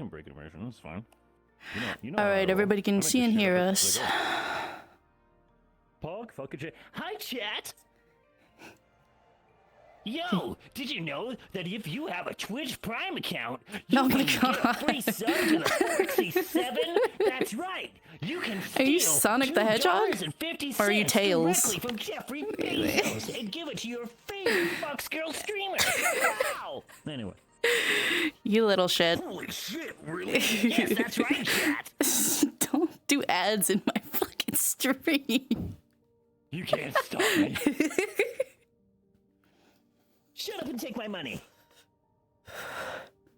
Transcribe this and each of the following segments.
can break immersion. It's fine. You know All how I right, roll. everybody I can make see this and shit hear up us. as I go. Pog, fucking shit. Hi, chat. Yo, did you know that if you have a Twitch Prime account, you Oh my can get a God. free sub to the Foxy 7? That's right. You can Are you steal Sonic the Hedgehog? $2.50 Or are you Tails? directly from Jeffrey Bezos and give it to your favorite Fox Girl streamer. Wow. Anyway. You little shit. Holy shit, really? Yes, that's right, chat. Don't do ads in my fucking stream. You can't stop me. Shut up and take my money.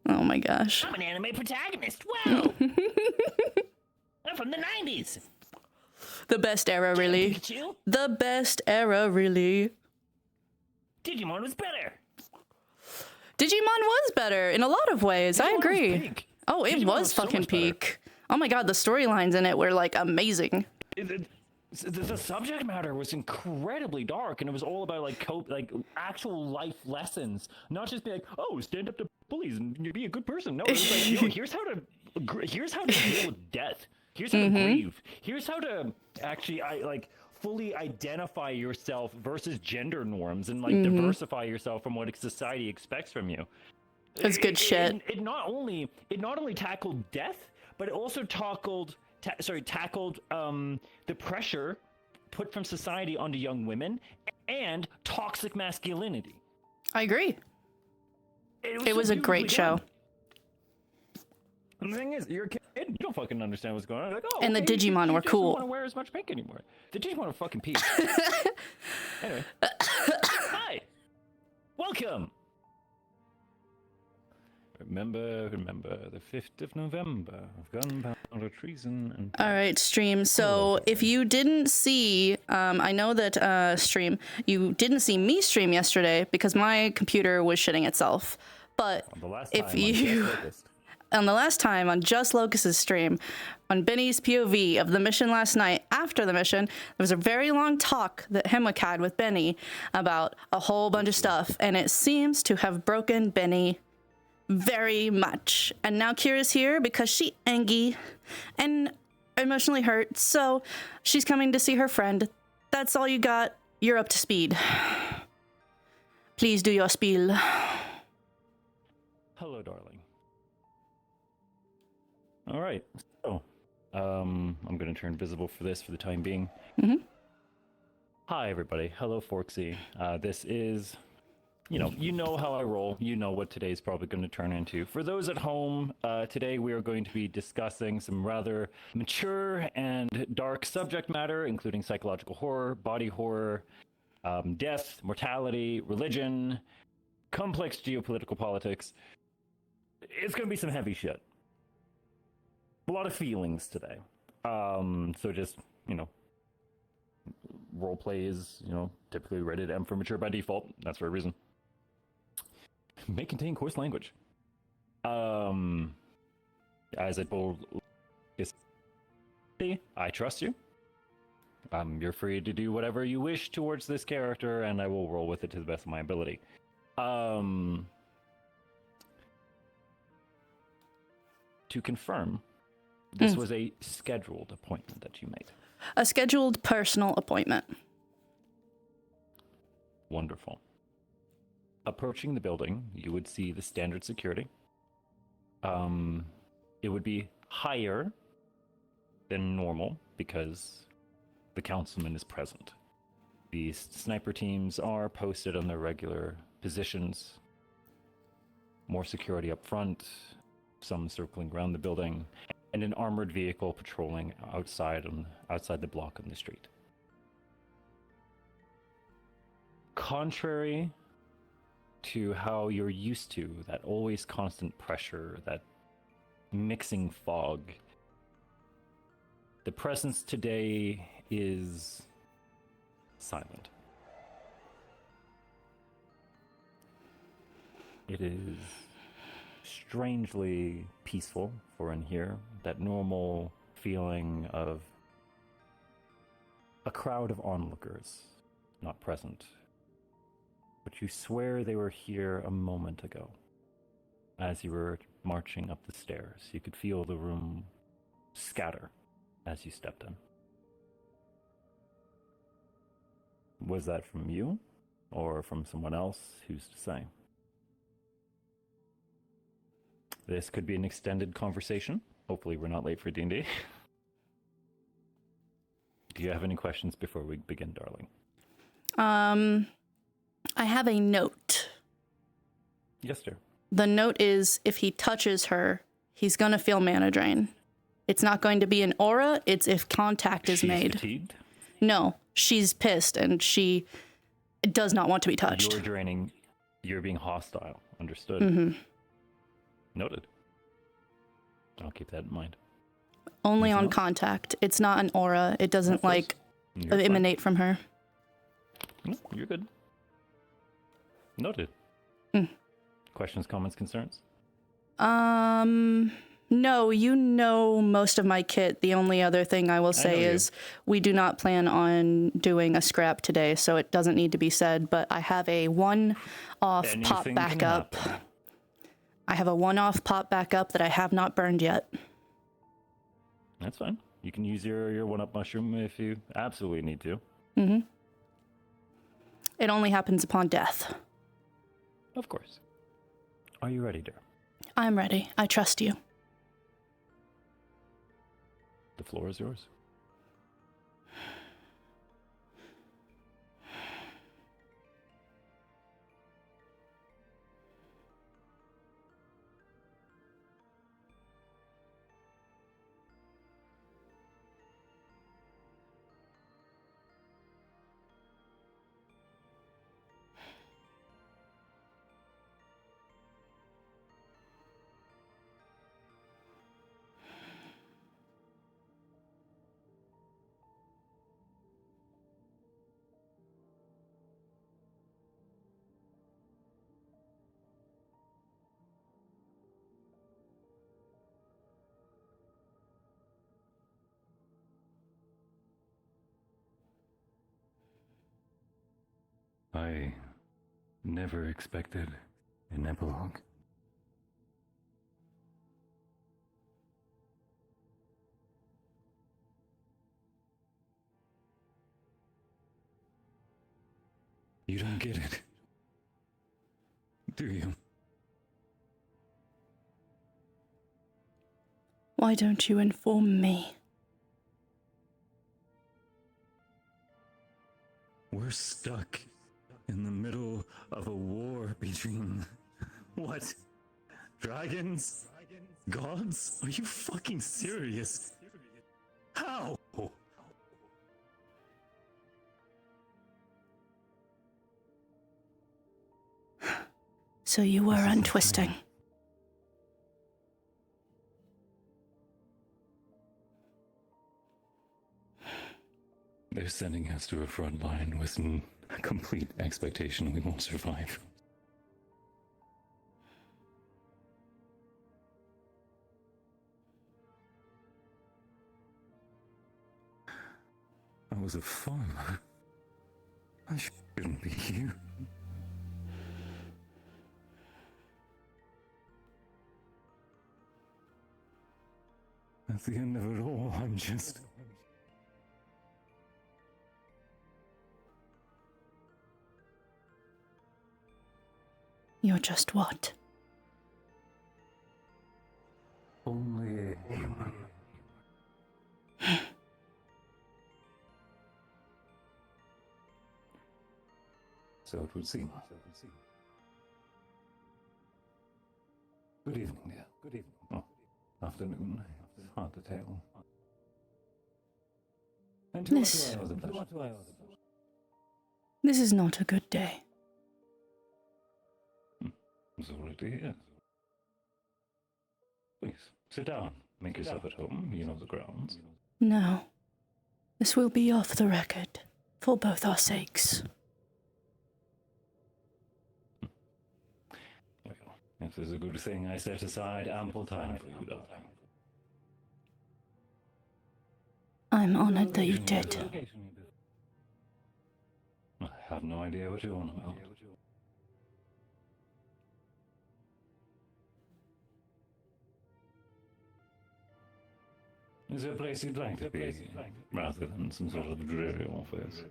Oh my gosh. I'm an anime protagonist. Wow. I'm from the 90s. The best era, really. Pikachu? The best era, really. Digimon was better. Digimon was better in a lot of ways. I Digimon was agree. peak. Oh, it Digimon was was so fucking much better. peak. Oh my god, the storylines in it were like amazing. The subject matter was incredibly dark, and it was all about like actual life lessons, not just be like, oh, stand up to bullies and you be a good person. No, it was like, yo, here's how to deal with death. Here's how to grieve. Here's how to actually fully identify yourself versus gender norms and like diversify yourself from what society expects from you. That's good shit. It not only tackled death, but it also tackled the pressure put from society onto young women and toxic masculinity. I agree. It was so a great show. done. And the thing is, you're a kid, you don't fucking understand what's going on. You're like, oh, And the okay, Digimon you were just cool. don't want to wear as much pink anymore. The Digimon are fucking peak. Anyway. Hi. Welcome. Remember the 5th of November of gunpowder, treason, and... All right, stream. So if you didn't see, I know that stream, you didn't see me stream yesterday because my computer was shitting itself. But if you, on the last time on Just Locust's stream, on Benny's POV of the mission last night, after the mission, there was a very long talk that Hemwick had with Benny about a whole bunch of stuff, and it seems to have broken Benny very much. And now Kira's here because she angry and emotionally hurt, so she's coming to see her friend. That's all you got. You're up to speed. Please do your spiel. Hello, darling. All right. So, I'm going to turn visible for this for the time being. Hi, everybody. Hello, Forksy. This is... You know how I roll. You know what today's probably going to turn into. For those at home, today we are going to be discussing some rather mature and dark subject matter, including psychological horror, body horror, death, mortality, religion, complex geopolitical politics. It's going to be some heavy shit. A lot of feelings today. So just, roleplay is, typically rated M for mature by default. That's for a reason. May contain coarse language. As I told, I trust you. You're free to do whatever you wish towards this character, and I will roll with it to the best of my ability. To confirm, this was a scheduled appointment that you made. A scheduled personal appointment. Wonderful. Approaching the building, you would see the standard security. It would be higher than normal because the councilman is present. The sniper teams are posted on their regular positions. More security up front, some circling around the building, and an armored vehicle patrolling outside the block on the street. Contrary to how you're used to, that always constant pressure, that mixing fog, the presence today is silent. It is strangely peaceful for in here, that normal feeling of a crowd of onlookers not present. But you swear they were here a moment ago. as you were marching up the stairs. You could feel the room scatter as you stepped in. Was that from you or from someone else? Who's to say? This could be an extended conversation. Hopefully we're not late for D&D. Do you have any questions before we begin, darling? I have a note. Yes, dear. The note is, if he touches her, he's gonna feel mana drain. It's not going to be an aura, it's if contact is made. Fatigued? No, she's pissed and she does not want to be touched. You're draining, you're being hostile. Understood. Mm-hmm. Noted. I'll keep that in mind. Only on contact. It's not an aura. It doesn't emanate from her. No, you're good. Noted. Questions, comments, concerns? No, you know most of my kit. The only other thing I will say is we do not plan on doing a scrap today, so it doesn't need to be said, but I have a one-off pop backup. I have a one-off pop backup that I have not burned yet. That's fine. You can use your one-up mushroom if you absolutely need to. Mm-hmm. It only happens upon death. Of course. Are you ready, dear? I'm ready. I trust you. The floor is yours. I never expected an epilogue. You don't get it, do you? Why don't you inform me? We're stuck in the middle of a war between, what? Dragons? Gods? Are you fucking serious? How? So you were untwisting. They're sending us to a front line with a complete expectation we won't survive. I was a farmer. I shouldn't be here. At the end of it all, I'm just... You're just what? Only a human. So it would seem. Good evening, dear. Good evening. Oh, afternoon. Hard to tell. And This is not a good day. So it is. Please, sit down. Make yourself at home. You know the grounds. No. This will be off the record, for both our sakes. Well, if there's a good thing, I set aside ample time for you, darling. I'm honored that you did. I have no idea what you're on about. Is there a place you'd like to be, rather than some sort of dreary office?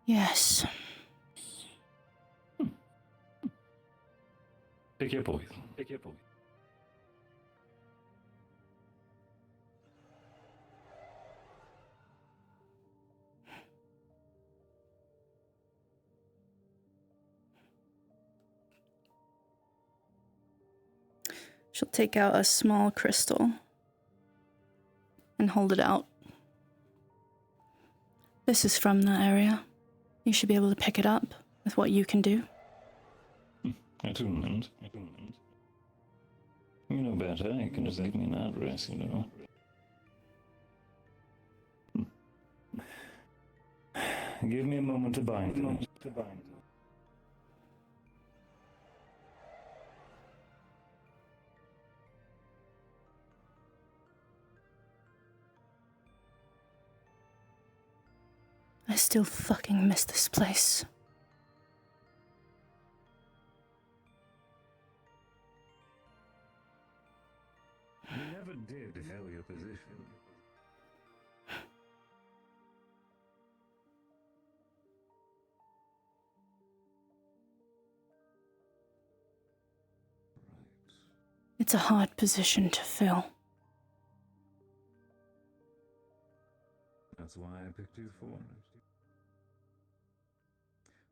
Yes. Pick your poison. Pick your poison. She'll take out a small crystal and hold it out. This is from that area. You should be able to pick it up with what you can do. Attunement. You know better. You can just give me an address, you know. Give me a moment to bind it. I still fucking miss this place. You never did know your position. It's a hard position to fill. That's why I picked you for it.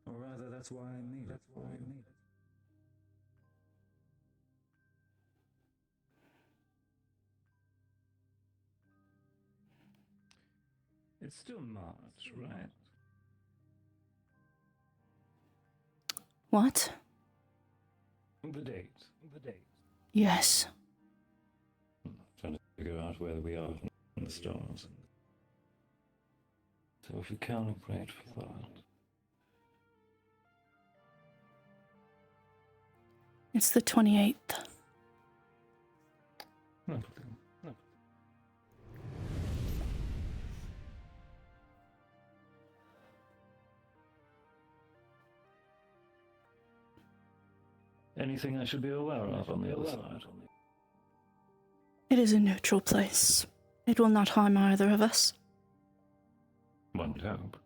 Or rather, that's why I made it for you. It's still March, right? What? The date. Yes. Trying to figure out where we are in the stars. So if you calibrate for that. It's the 28th. No. Anything I should be aware of on the other side? It is a neutral place. It will not harm either of us. One would hope.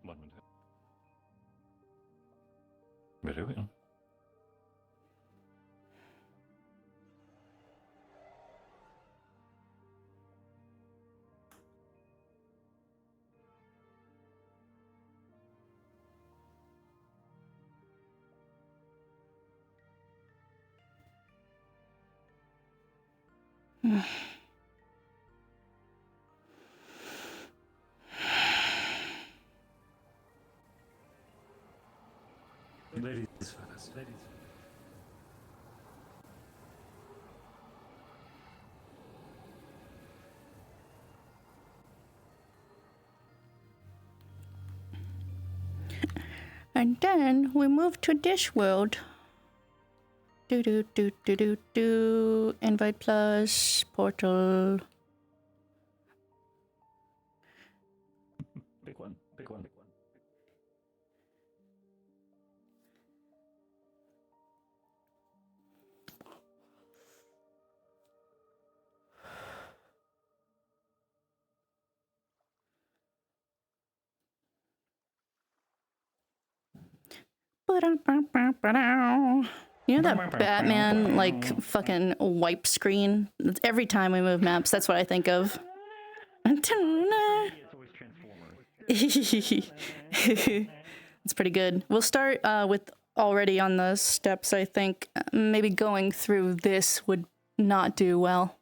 Very well. Ladies first. And then we move to this world. Invite plus, portal. Big one. You know that Batman, like, fucking wipe screen? Every time we move maps, that's what I think of. It's pretty good. We'll start with already on the steps, I think. Maybe going through this would not do well.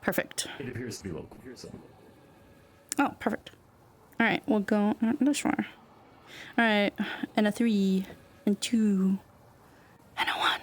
Perfect. It appears to be local. Oh, perfect. All right, we'll go this far. All right, and a 3, and 2, and a 1.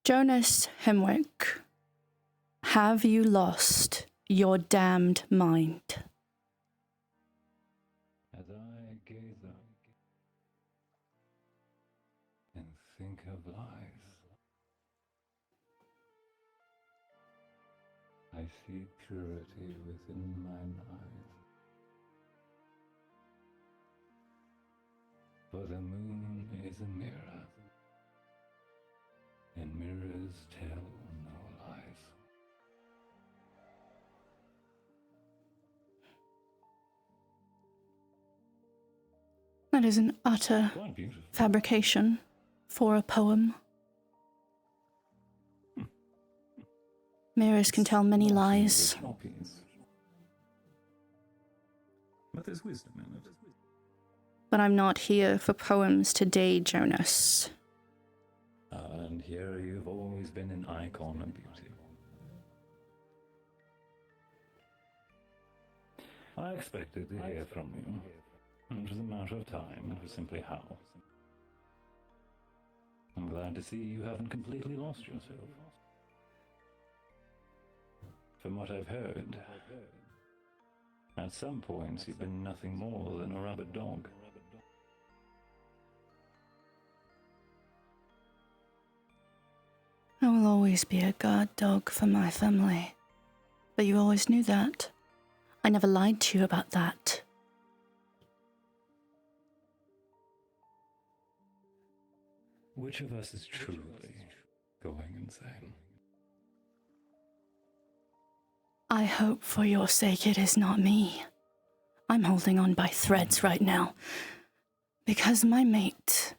Jonas Hemwick, have you lost your damned mind? As I gaze up and think of lies, I see purity within mine eyes. For the moon is a mirror, and mirrors tell no lies. That is an utter fabrication for a poem. Mirrors can tell many lies. But there's wisdom in it. But I'm not here for poems today, Jonas. And here you've always been an icon of beauty. I expected to hear from you. It was a matter of time. It was simply how. I'm glad to see you haven't completely lost yourself. From what I've heard, at some points you've been nothing more than a rabid dog. I will always be a guard dog for my family. But you always knew that. I never lied to you about that. Which of us is truly going insane? I hope for your sake it is not me. I'm holding on by threads right now. Because my mate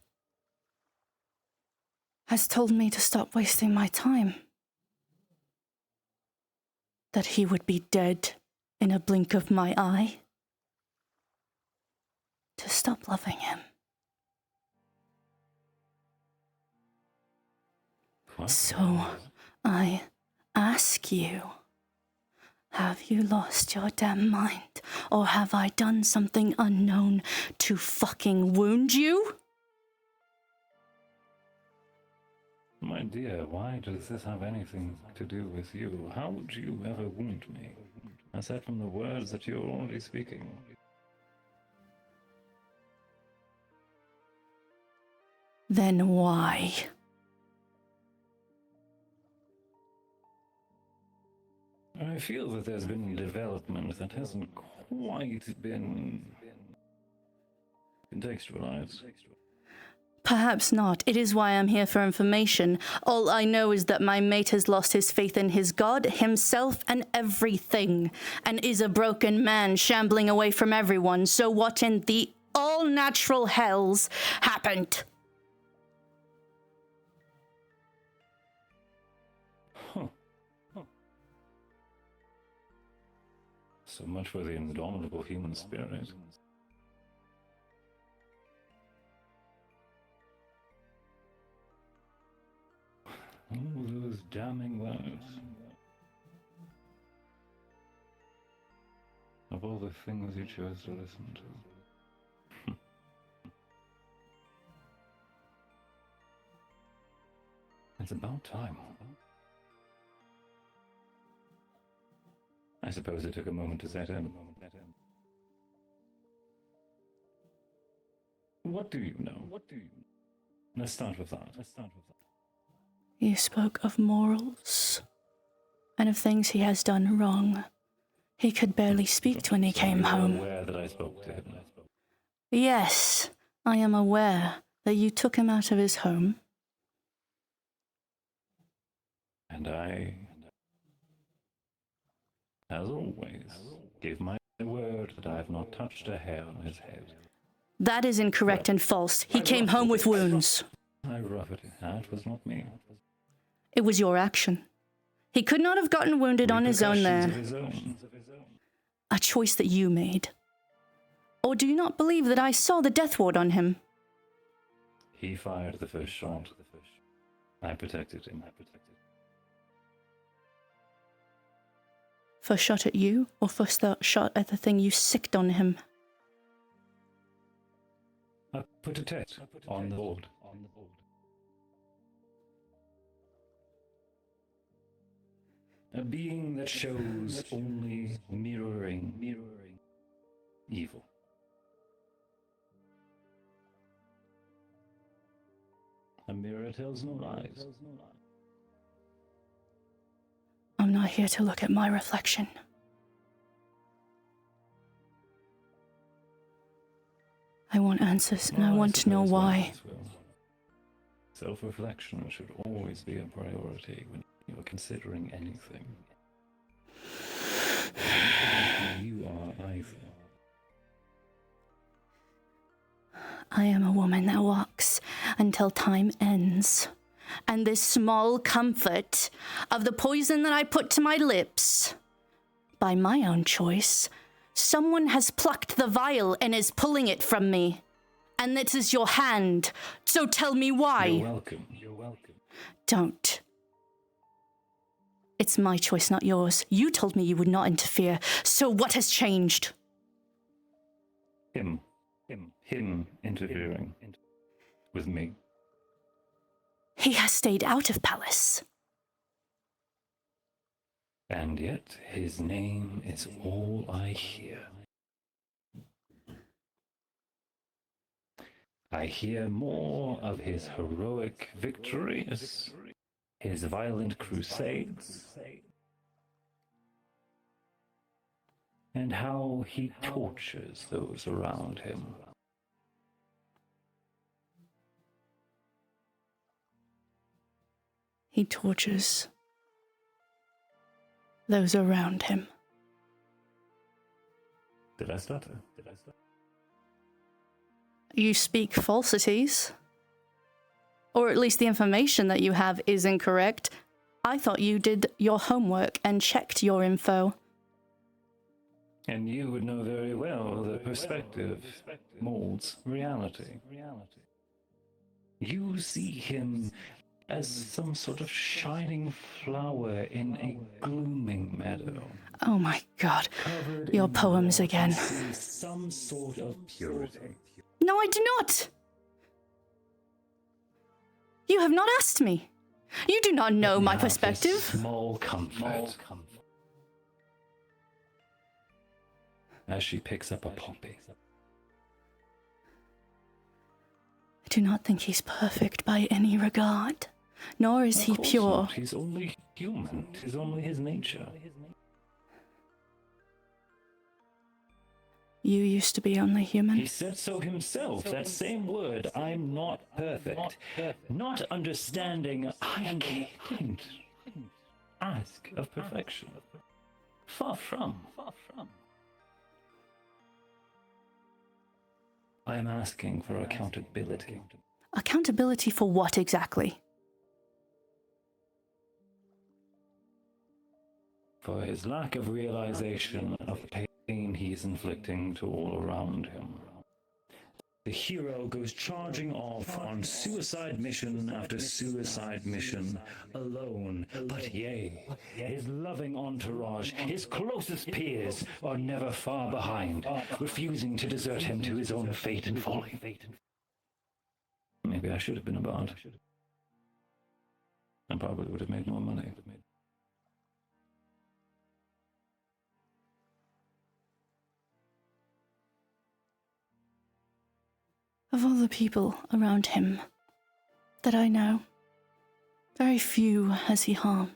has told me to stop wasting my time. That he would be dead in a blink of my eye. To stop loving him. What? So, I ask you, have you lost your damn mind? Or have I done something unknown to fucking wound you? My dear, why does this have anything to do with you? How would you ever wound me? Aside from the words that you're already speaking. Then why? I feel that there's been development that hasn't quite been contextualized. Perhaps not. It is why I'm here for information. All I know is that my mate has lost his faith in his god, himself, and everything, and is a broken man shambling away from everyone. So what in the all-natural hells happened? So much for the indomitable human spirit. Oh, those damning words. Of all the things you chose to listen to. It's about time. I suppose it took a moment to set in. What do you know? Let's start with that. You spoke of morals, and of things he has done wrong. He could barely speak when he came home. You're aware that I spoke to him? Yes, I am aware that you took him out of his home. And I, as always, give my word that I have not touched a hair on his head. That is incorrect and false. He came home with wounds. I roughed it. That was not me. It was your action. He could not have gotten wounded on his own there. Repercussions of his own. A choice that you made. Or do you not believe that I saw the death ward on him? He fired the first shot. I protected him. First shot at you, or first shot at the thing you sicked on him? I put a text on the board. A being that shows only mirroring evil. A mirror tells no lies. I'm not here to look at my reflection. I want answers, and I want to know why. Self-reflection should always be a priority when you're considering anything. You are either. I am a woman that walks until time ends. And this small comfort of the poison that I put to my lips, by my own choice, someone has plucked the vial and is pulling it from me. And this is your hand, so tell me why. You're welcome. You're welcome. Don't. It's my choice, not yours. You told me you would not interfere, so what has changed? Him interfering with me. He has stayed out of Palace. And yet his name is all I hear. I hear more of his heroic victories, his violent crusades, and how he tortures those around him. He tortures those around him. Did I stutter? You speak falsities. Or at least the information that you have is incorrect. I thought you did your homework and checked your info. And you would know very well that perspective molds reality. You see him as some sort of shining flower in a glooming meadow. Oh my God, your poems again. Some sort of purity. No, I do not. You have not asked me. You do not know my perspective. Small comfort. As she picks up a poppy. I do not think he's perfect by any regard, nor is he pure. Not. He's only human. He's only his nature. You used to be only human. He said so himself, that same word, I'm not perfect. Not understanding, I can't ask of perfection. Far from. I am asking for accountability. Accountability for what exactly? For his lack of realization of the pain he is inflicting to all around him. The hero goes charging off on suicide mission after suicide mission, alone. But yea, his loving entourage, his closest peers, are never far behind, refusing to desert him to his own fate and folly. Maybe I should have been a bard. I probably would have made more money. Of all the people around him that I know, very few has he harmed.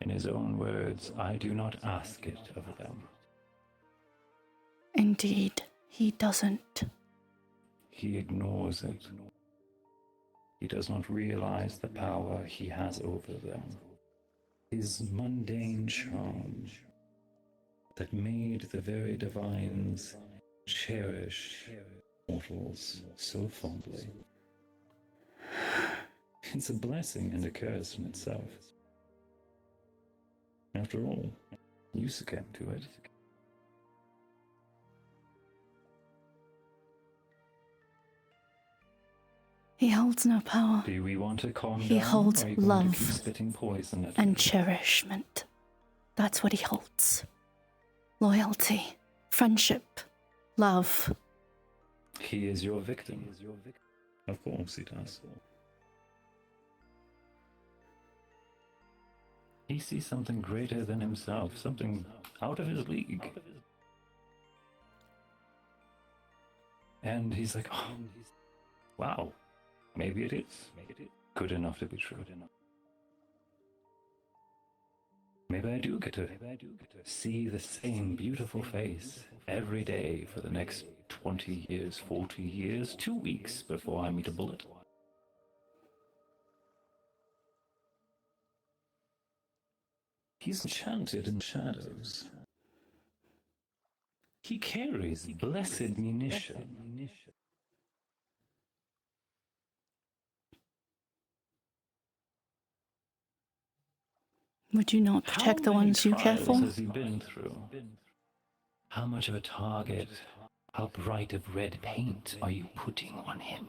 In his own words, I do not ask it of them. Indeed, he doesn't. He ignores it. He does not realize the power he has over them. His mundane charm that made the very divines cherish mortals so fondly. It's a blessing and a curse in itself. After all, you succumbed to it. He holds no power. Do we want to calm down? He holds or are you going to love keep spitting poison at and me? cherishment. That's what he holds. Loyalty, friendship, love. He is your victim. Of course he does. He sees something greater than himself, something out of his league. And he's like, oh, wow, maybe it is good enough to be true. Maybe I do get to see the same beautiful face every day for the next 20 years, 40 years, 2 weeks before I meet a bullet. He's enchanted in shadows. He carries blessed munition. Would you not protect the ones you care for? How many trials has he been through? How much of a target, how bright of red paint are you putting on him?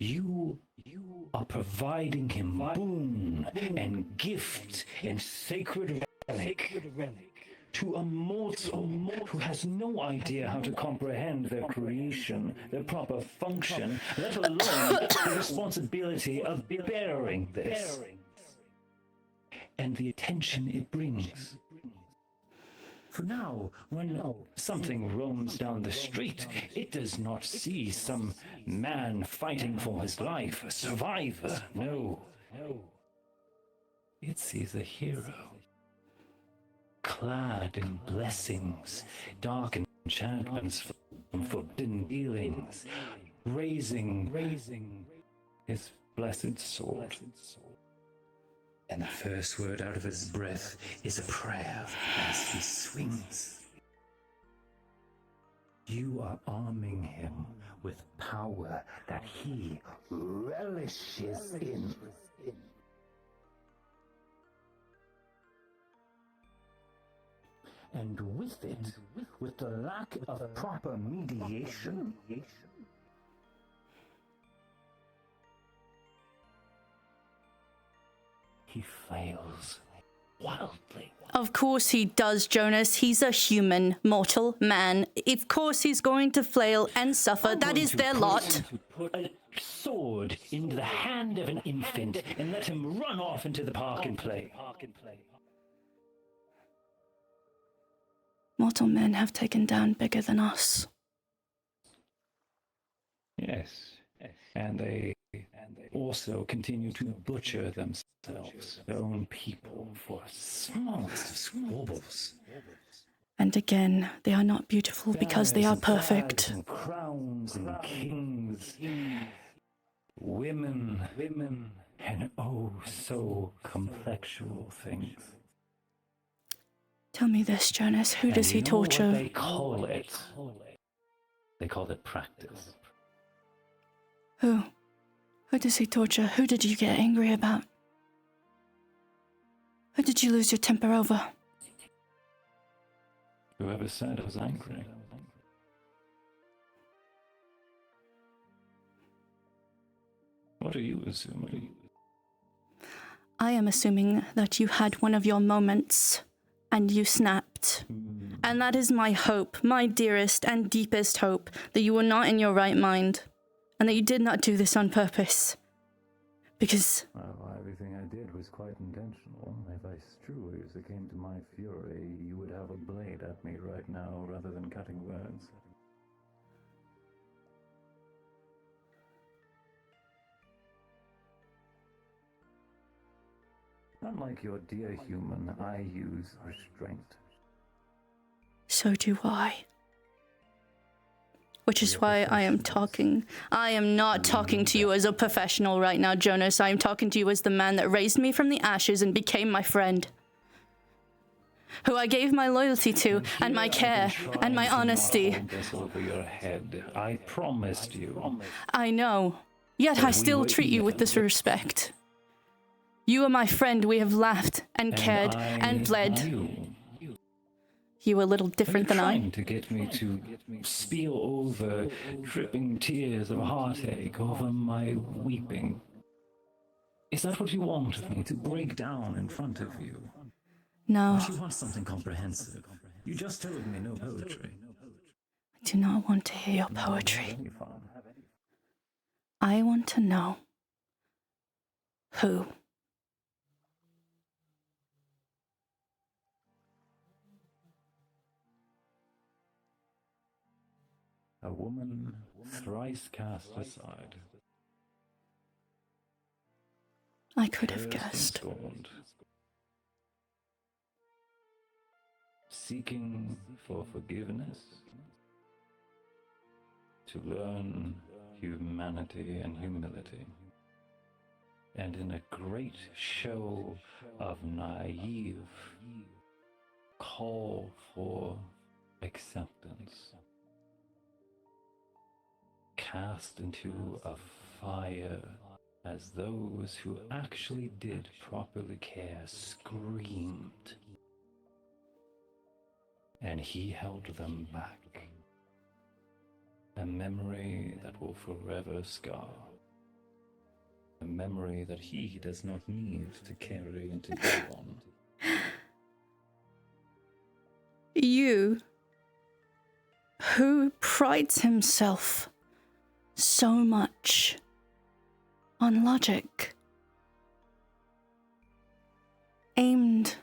You are providing him boon and gift and sacred relic to a mortal who has no idea how to comprehend their creation, their proper function, let alone the responsibility of bearing this and the attention it brings. For now, when something roams down the street, it does not see some man fighting for his life, a survivor. No. It sees a hero, clad in blessings, dark enchantments from forbidden dealings, raising his blessed sword. And the first word out of his breath is a prayer as he swings. You are arming him with power that he relishes in. And with it, with the lack of proper mediation, he flails wildly. Of course he does, Jonas. He's a human, mortal man. Of course he's going to flail and suffer. That is their lot. Put a sword into the hand of an infant and let him run off into the park and play. Mortal men have taken down bigger than us. Yes, and they also continue to butcher themselves, their own people, for smallest of squabbles. And again, they are not beautiful because they are perfect. And crowns and kings, women, and oh so complexual things. Tell me this, Jonas, who does he torture? What they call it? They call it practice. Who? Who does he torture? Who did you get angry about? Who did you lose your temper over? Whoever said I was angry. What are you assuming? I am assuming that you had one of your moments and you snapped. And that is my hope, my dearest and deepest hope, that you were not in your right mind and that you did not do this on purpose. Because... Well, everything I did was quite intentional. If I truly succumbed to my fury, you would have a blade at me right now rather than cutting words. Unlike your dear human, I use restraint. So do I. Which is why I am talking. I am not talking to you as a professional right now, Jonas. I am talking to you as the man that raised me from the ashes and became my friend. Who I gave my loyalty to, and my care, and my honesty. Hold this over your head. I promised you. I know. Yet I still treat you with this respect. You are my friend. We have laughed and cared and bled. You were a little different than I. Trying to get me to spill over dripping tears of heartache over my weeping. Is that what you want of me, to break down in front of you? No. But you want something comprehensive. You just told me no poetry. I do not want to hear your poetry. I want to know Who? A woman thrice cast aside. I could have Cursed and guessed. scorned. Seeking for forgiveness. To learn humanity and humility. And in a great show of naive call for acceptance, cast into a fire as those who actually did properly care screamed, and he held them back. A memory that will forever scar. A memory that he does not need to carry and to go on. You, who prides himself so much on logic, aimed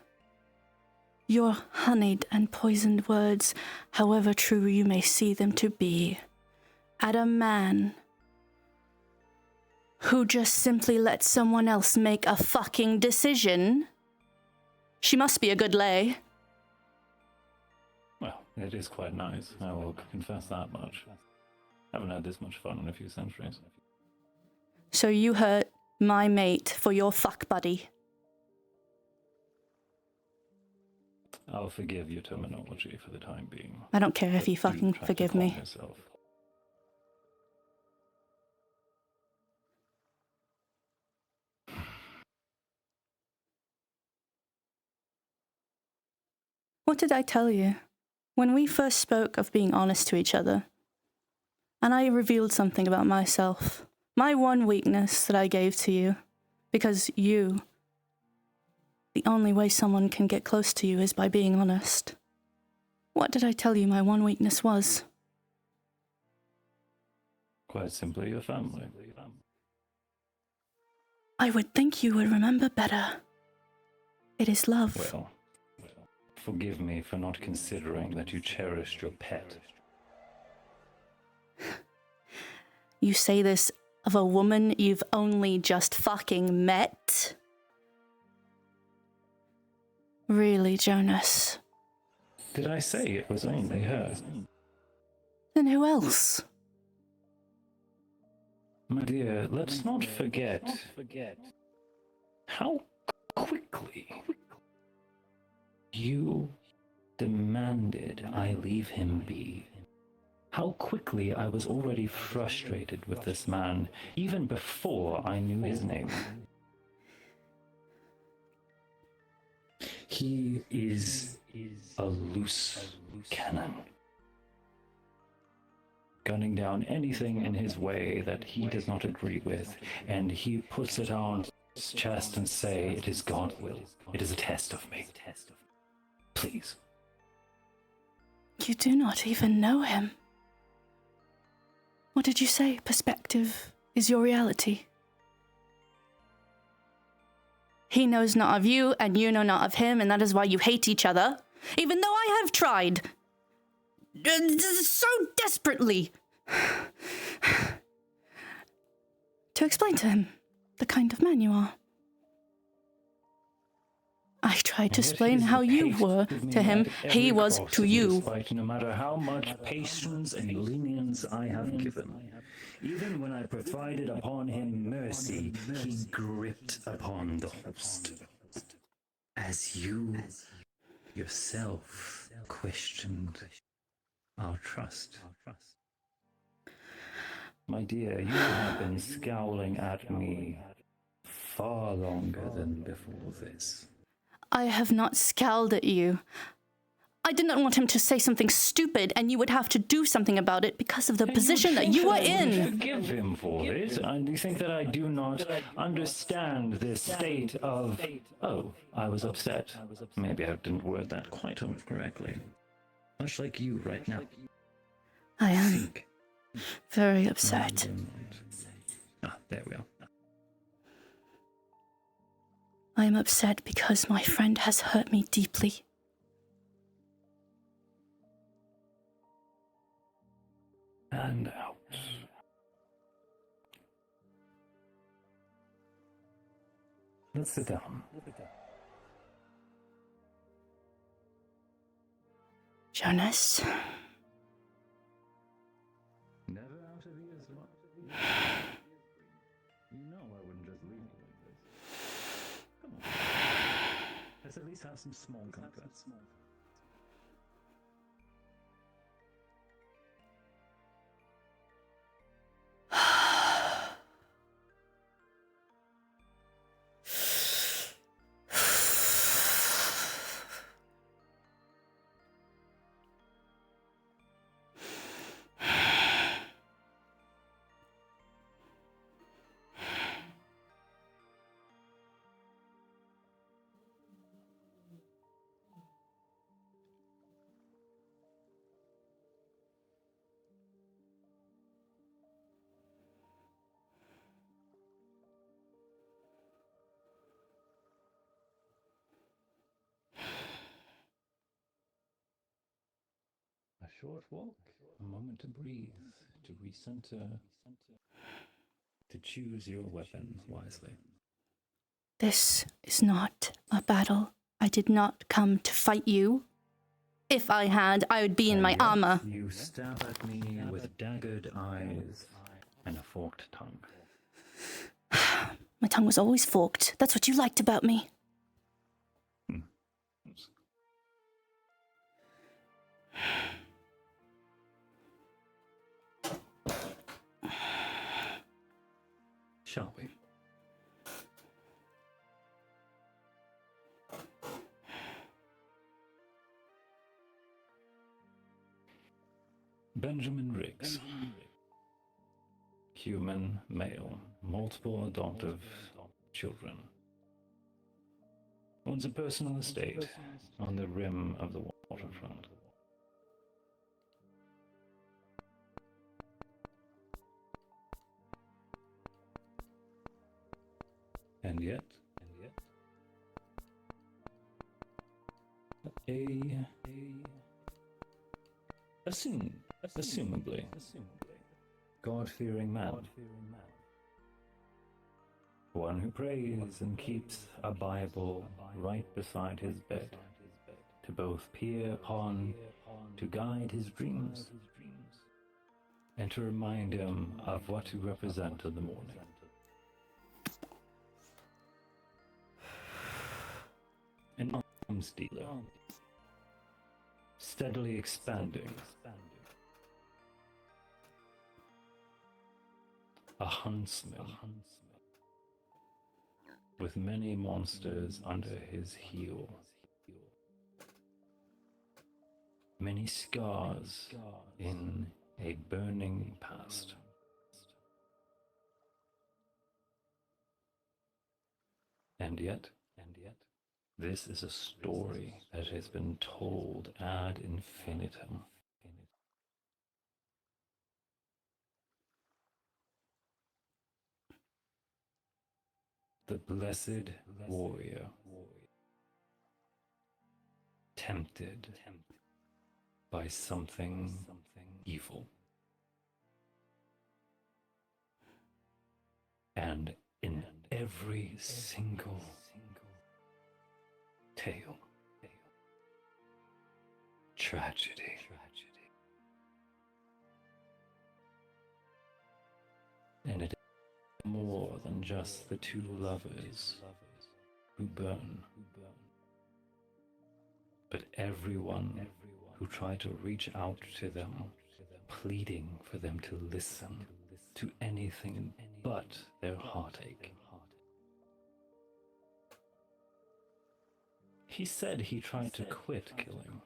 your honeyed and poisoned words, however true you may see them to be, at a man who just simply lets someone else make a fucking decision. She must be a good lay. Well, it is quite nice, I will confess that much. Haven't had this much fun in a few centuries. So you hurt my mate for your fuck buddy. I'll forgive your terminology for the time being. I don't care if you fucking forgive me. Yourself. What did I tell you? When we first spoke of being honest to each other, and I revealed something about myself, my one weakness that I gave to you, because the only way someone can get close to you is by being honest. What did I tell you my one weakness was? Quite simply, your family. I would think you would remember better. It is love. Well, forgive me for not considering that you cherished your pet. You say this of a woman you've only just fucking met? Really, Jonas? Did I say it was only her? Then who else? My dear, let's not forget how quickly you demanded I leave him be. How quickly I was already frustrated with this man, even before I knew his name. He is a loose cannon, gunning down anything in his way that he does not agree with, and he puts it on his chest and say, "It is God's will. It is a test of me. Please." You do not even know him. What did you say? Perspective is your reality. He knows not of you, and you know not of him, and that is why you hate each other. Even though I have tried so desperately to explain to him the kind of man you are. I tried to explain how you were to him. He was to you. Despite no matter how much patience and lenience I have given. Even when I provided upon him mercy, he gripped upon the host. As you yourself questioned our trust. My dear, you have been scowling at me far longer than before this. I have not scowled at you. I did not want him to say something stupid, and you would have to do something about it because of the position that you are in. Forgive him for it. And you think that I do not understand this state of, oh, I was upset. Maybe I didn't word that quite correctly. Much like you right now. I am very upset. Ah, there we are. I am upset because my friend has hurt me deeply. And out. Let's sit down. Jonas. Never out of ears. You know I wouldn't just leave you like this. Come on. Let's at least have some small comforts. A short walk, a moment to breathe, to recenter, to choose your weapon wisely. This is not a battle. I did not come to fight you. If I had, I would be in my armor. You stab at me with daggered eyes and a forked tongue. My tongue was always forked. That's what you liked about me. Shall we? Benjamin Riggs. Human, male, multiple adoptive children. Owns a personal estate on the rim of the waterfront. And yet, assumably, God-fearing man. One who prays and keeps a Bible right beside his bed, to both peer upon, to guide his dreams, and to remind him of what to represent in the morning. An arms dealer, steadily expanding. A huntsman, with many monsters under his heel. Many scars in a burning past. And yet, this is a story that has been told ad infinitum. The blessed warrior, tempted by something evil. And in every single tale, tragedy. And it is more than just the two lovers who burn, but everyone who tried to reach out to them, pleading for them to listen to anything but their heartache. He said he tried to quit killing.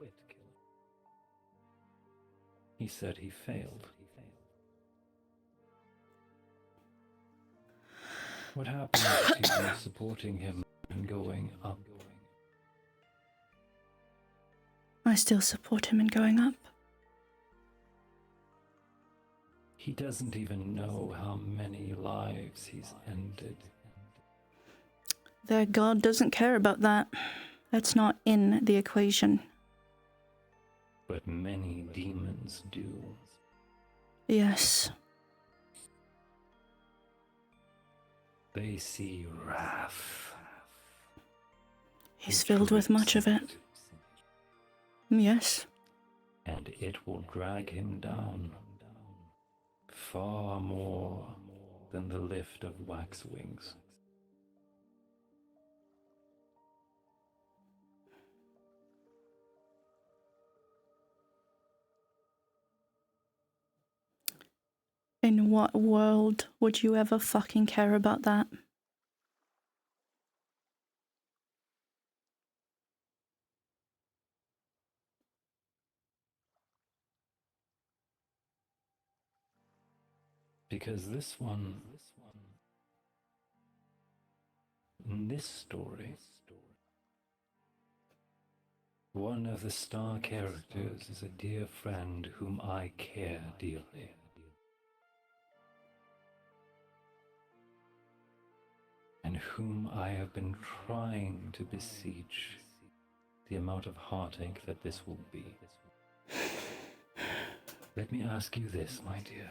He said he failed. What happened to you supporting him and going up? I still support him in going up. He doesn't even know how many lives he's ended. Their god doesn't care about that. That's not in the equation. But many demons do. Yes. They see wrath. He's filled with much of it. Yes. And it will drag him down far more than the lift of wax wings. In what world would you ever fucking care about that? Because in this story, one of the star characters is a dear friend whom I care dearly. And whom I have been trying to beseech the amount of heartache that this will be. Let me ask you this, my dear.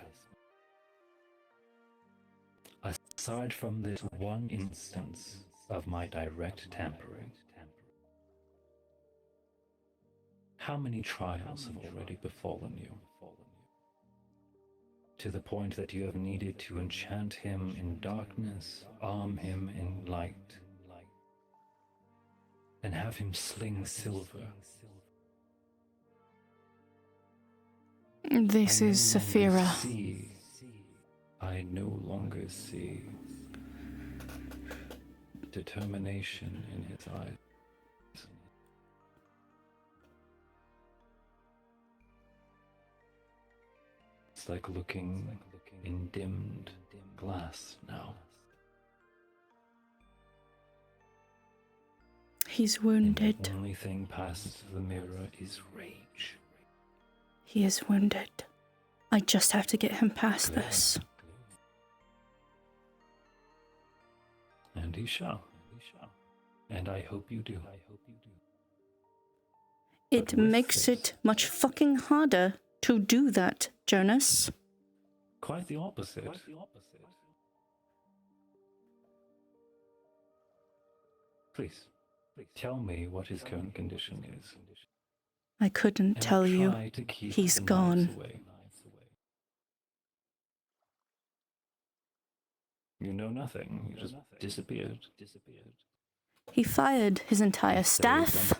Aside from this one instance of my direct tampering, how many trials have already befallen you? To the point that you have needed to enchant him in darkness, arm him in light, and have him sling silver. This is Saphira. I no longer see determination in his eyes. It's like looking in dimmed glass now. He's wounded. And the only thing past the mirror is rage. He is wounded. I just have to get him past this. And he shall. And I hope you do. It makes it much fucking harder to do that, Jonas. Quite the opposite. Please, tell me what his current condition is. I couldn't tell you. He's gone. You know nothing. You just disappeared. He fired his entire staff.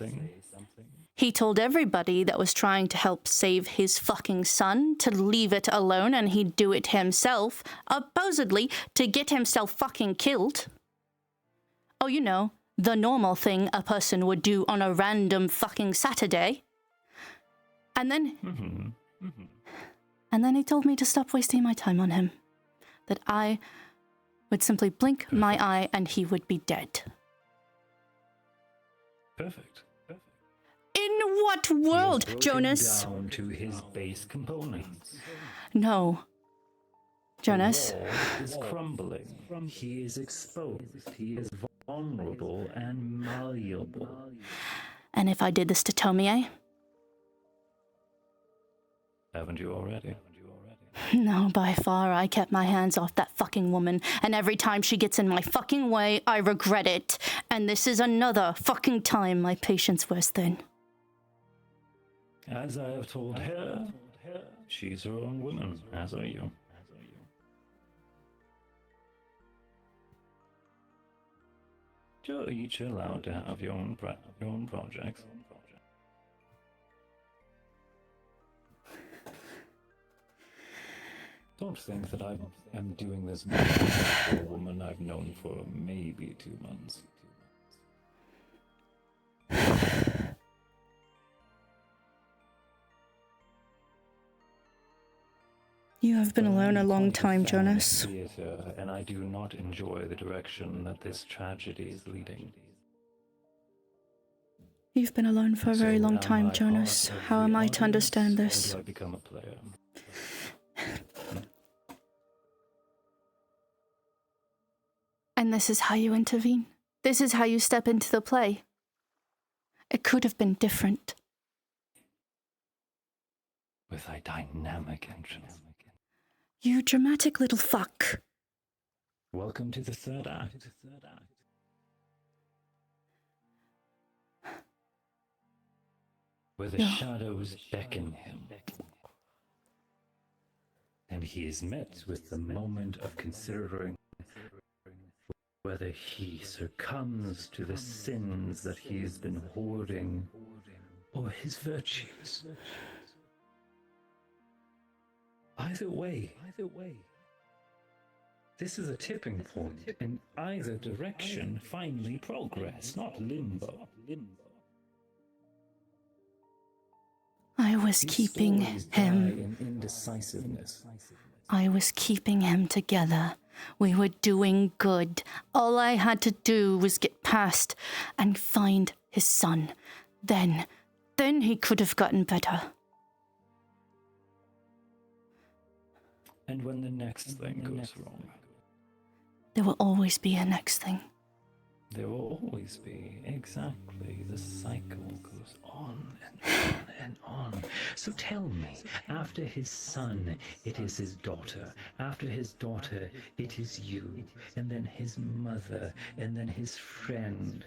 He told everybody that was trying to help save his fucking son to leave it alone and he'd do it himself, supposedly to get himself fucking killed. Oh, you know, the normal thing a person would do on a random fucking Saturday. And then... And then he told me to stop wasting my time on him. That I would simply blink my eye and he would be dead. Perfect. In what world, Jonas? Down to his base components. No. Jonas. The wall is crumbling. He is exposed. He is vulnerable and malleable. And if I did this to Tomie? Haven't you already? No, by far, I kept my hands off that fucking woman, and every time she gets in my fucking way, I regret it. And this is another fucking time my patience wears thin. As I have told her, she's her own woman, as are you. You're each allowed to have your own projects. Don't think that I am doing this for a woman I've known for maybe 2 months. You have been alone a long time, Jonas. Theater, and I do not enjoy the direction that this tragedy is leading. You've been alone for a very long time, Jonas. How am I to understand this? Or do I become a player? And this is how you intervene? This is how you step into the play. It could have been different. With thy dynamic entrance. You dramatic little fuck. Welcome to the third act. Where the shadows beckon him. And he is met with the moment of considering whether he succumbs to the sins that he has been hoarding or his virtues. Either way, this is a tipping point in either direction, finally progress, not limbo. I was keeping him. In indecisiveness. I was keeping him together. We were doing good. All I had to do was get past and find his son. Then he could have gotten better. And when the next thing goes wrong, there will always be a next thing. There will always be. Exactly. The cycle goes on and on and on. So tell me, after his son, it is his daughter. After his daughter, it is you. And then his mother. And then his friend.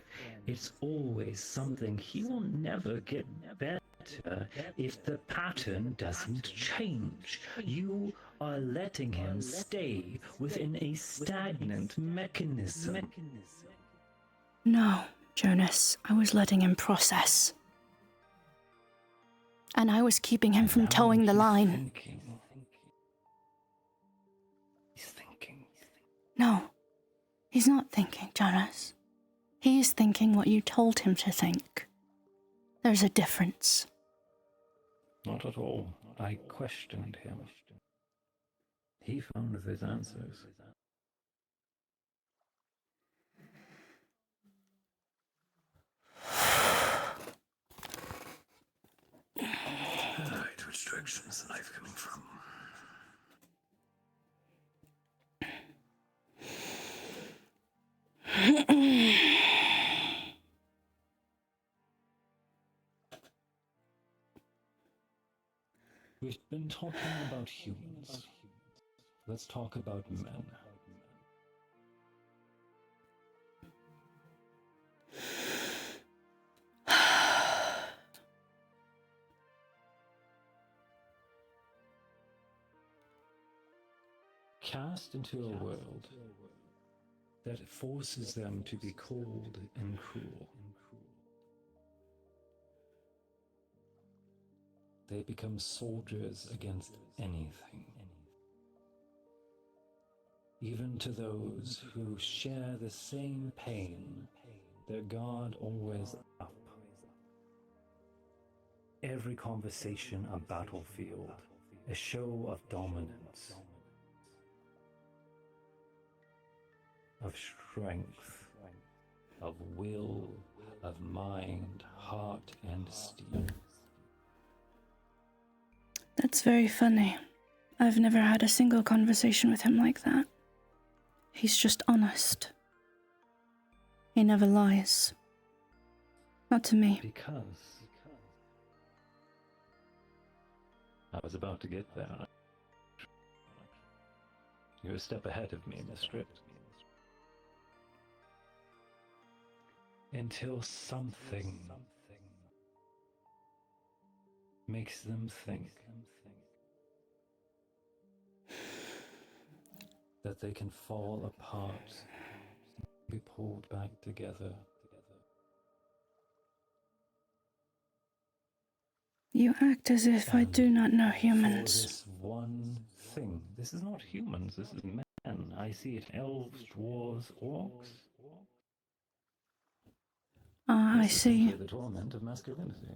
It's always something. He will never get better if the pattern doesn't change. You are letting him stay within a stagnant mechanism. No, Jonas, I was letting him process. And I was keeping him from towing the line. He's thinking. No, he's not thinking, Jonas. He is thinking what you told him to think. There's a difference. Not at all. I questioned him. He found his answers. Right, which direction is the knife coming from? We've been talking about humans. Let's talk about men. Cast into a world that forces them to be cold and cruel. They become soldiers against anything. Even to those who share the same pain, their guard always up. Every conversation a battlefield, a show of dominance, of strength, of will, of mind, heart, and steel. That's very funny. I've never had a single conversation with him like that. He's just honest. He never lies. Not to me. Because I was about to get there. You're a step ahead of me in the script. Until something makes them think that they can fall apart, be pulled back together. You act as if I do not know humans. For this one thing. This is not humans, this is men. I see it. Elves, dwarves, orcs. I see. The torment of masculinity.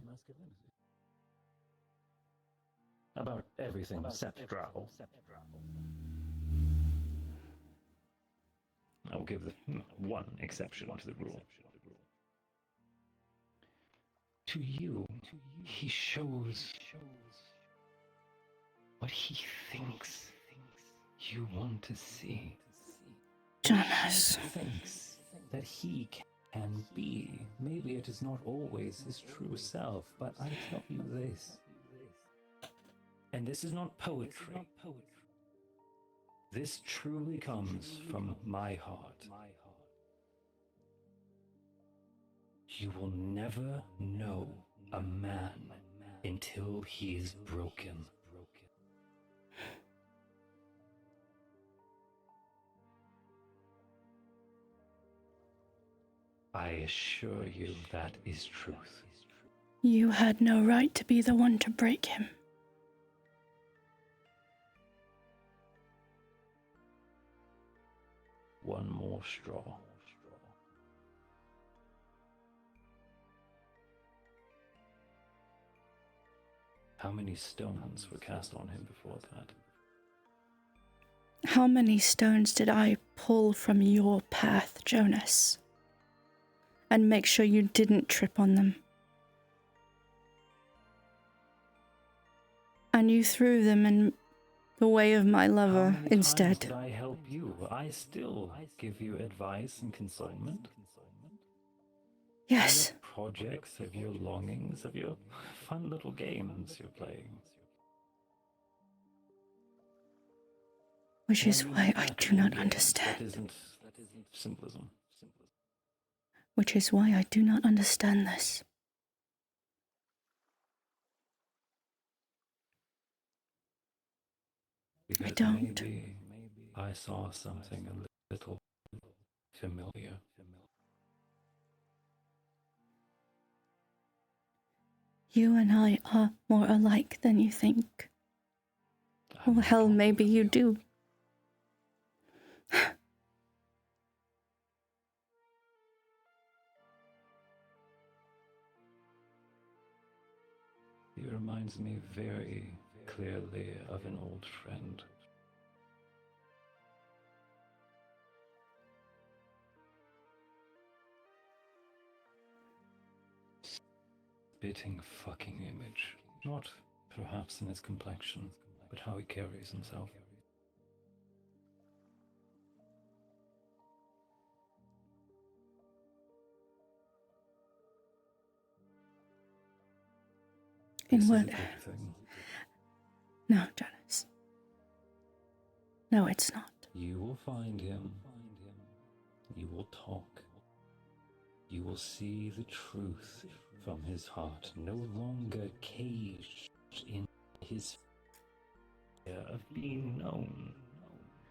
About everything except Drow. I will give one exception to the rule. To you, he shows what he thinks you want to see. Jonas. He thinks that he can be. Maybe it is not always his true self, but I tell you this. And this is not poetry. This truly comes from my heart. You will never know a man until he is broken. I assure you that is truth. You had no right to be the one to break him. One more straw. How many stones were cast on him before that? How many stones did I pull from your path, Jonas? And make sure you didn't trip on them. And you threw them in the way of my lover instead. How many times did I help you? I still give you advice and consolement. Yes. Of your projects, of your longings, of your fun little games you're playing. Which is why I do not understand. That isn't simplism. Which is why I do not understand this. Because I don't. Maybe I saw something a little familiar. You and I are more alike than you think. Well, hell, maybe you do. He reminds me very clearly of an old friend. Spitting fucking image. Not perhaps in his complexion, but how he carries himself. In what? No, Jonas. No, it's not. You will find him. You will talk. You will see the truth from his heart, no longer caged in his fear of being known.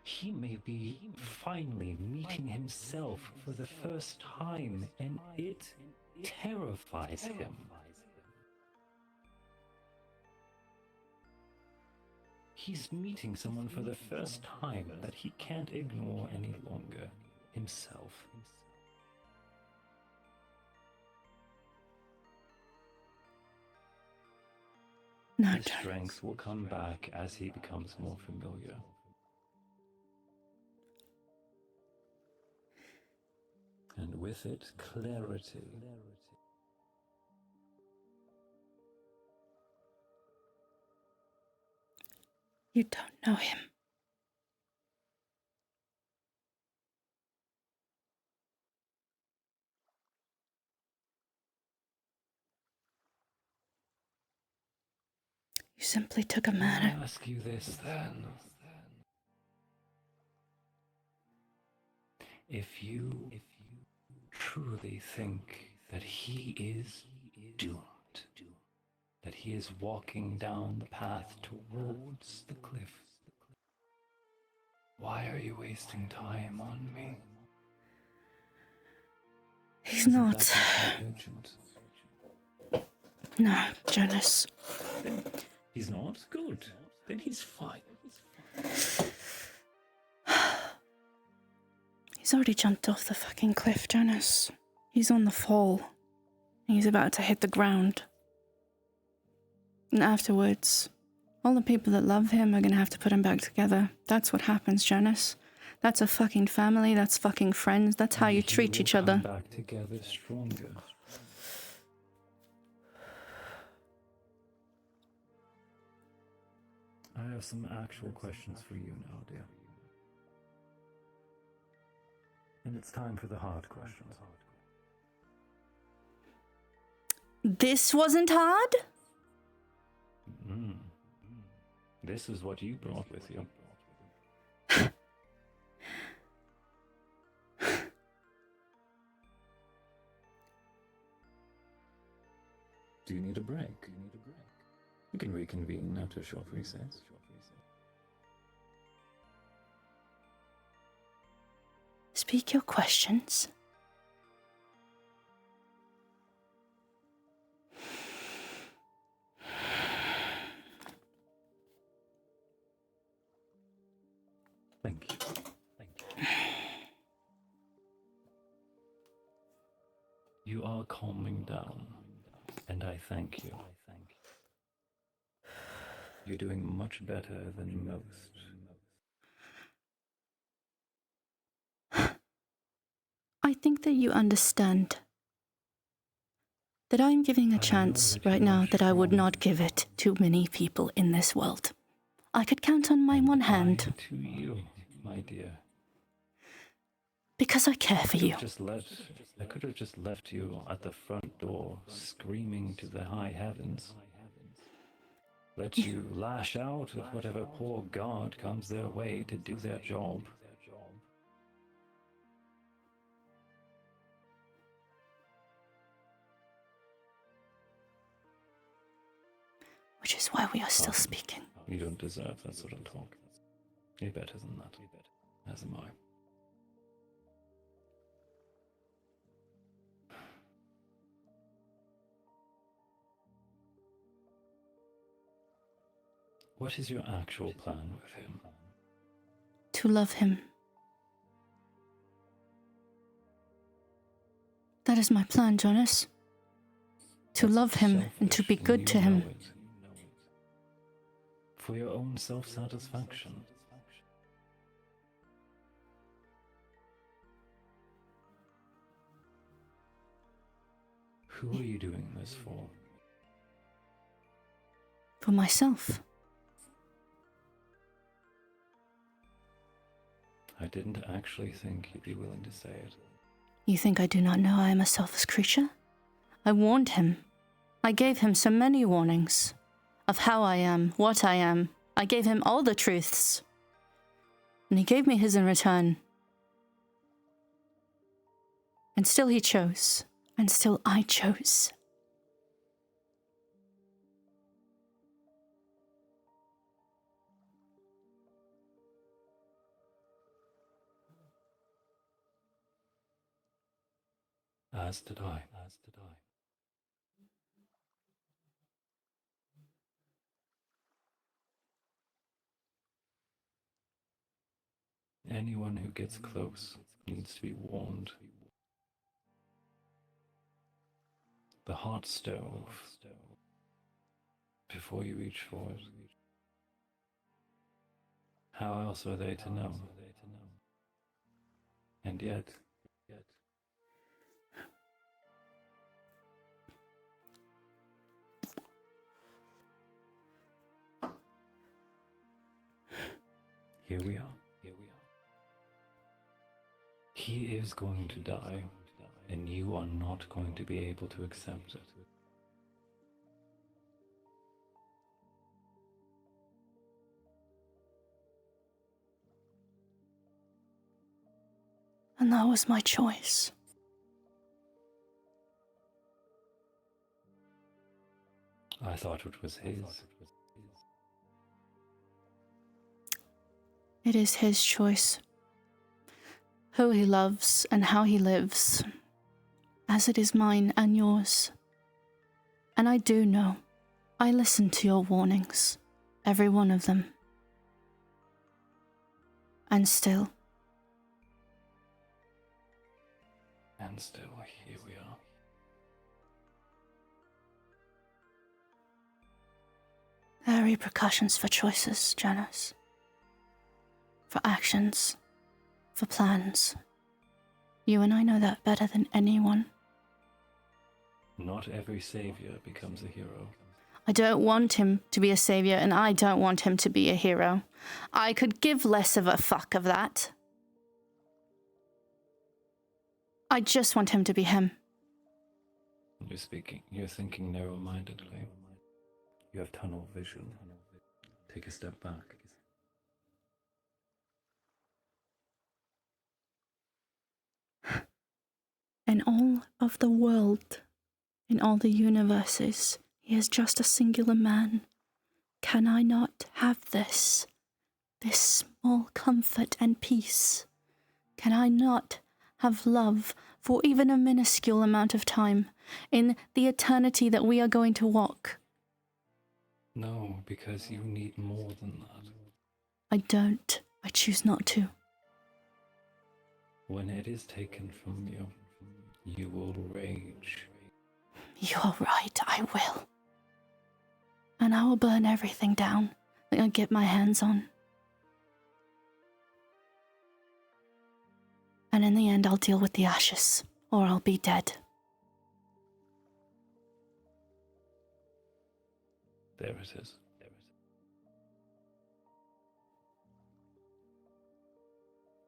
He may be finally meeting himself for the first time, and it terrifies him. He's meeting someone for the first time that he can't ignore any longer. Himself. No, His strength will come back as he becomes more familiar. And with it, clarity. You don't know him. You simply took a man. Let me ask you this then. If you truly think that he is doomed, that he is walking down the path towards the cliff, why are you wasting time on me? He's not. No, Jonas. He's not? Good. Then he's fine. He's already jumped off the fucking cliff, Jonas. He's on the fall. He's about to hit the ground. And afterwards, all the people that love him are gonna have to put him back together. That's what happens, Jonas. That's a fucking family, that's fucking friends, that's how you treat each other. Back together stronger. I have some actual questions for you now, dear. And it's time for the hard questions. This wasn't hard? This is what you brought with you. Do you need a break? We can reconvene after a short recess. Speak your questions. Thank you. You are calming down, and I thank you. You're doing much better than most. I think that you understand that I'm giving a chance right now that I would not give it to many people in this world. I could count on my one hand. To you, my dear. Because I care for you. I could have just left you at the front door, screaming to the high heavens. Let you lash out at whatever poor god comes their way to do their job. Which is why we are still speaking. You don't deserve that sort of talk. You're better than that. As am I. What is your actual plan with him? To love him. That is my plan, Jonas. To love him and to be good to him. For your own self-satisfaction. Who are you doing this for? For myself. I didn't actually think you'd be willing to say it. You think I do not know I am a selfish creature? I warned him. I gave him so many warnings of how I am, what I am. I gave him all the truths. And he gave me his in return. And still he chose. And still I chose. As did I. Anyone who gets close needs to be warned. The hot stove, before you reach for it. How else are they to know? And yet... Here we are. He is going to die, and you are not going to be able to accept it. And that was my choice. I thought it was his. It is his choice. Who he loves and how he lives, as it is mine and yours. And I do know, I listened to your warnings, every one of them. And still, Here we are. there are repercussions for choices, Janice. For actions. For plans. You and I know that better than anyone. Not every savior becomes a hero. I don't want him to be a savior, and I don't want him to be a hero. I could give less of a fuck of that. I just want him to be him. You're thinking narrow-mindedly. You have tunnel vision. Take a step back. In all of the world, in all the universes, he is just a singular man. Can I not have this? This small comfort and peace? Can I not have love for even a minuscule amount of time in the eternity that we are going to walk? No, because you need more than that. I don't. I choose not to. When it is taken from you, you will rage. You're right, I will. And I will burn everything down that I get my hands on. And in the end, I'll deal with the ashes, or I'll be dead. There it is.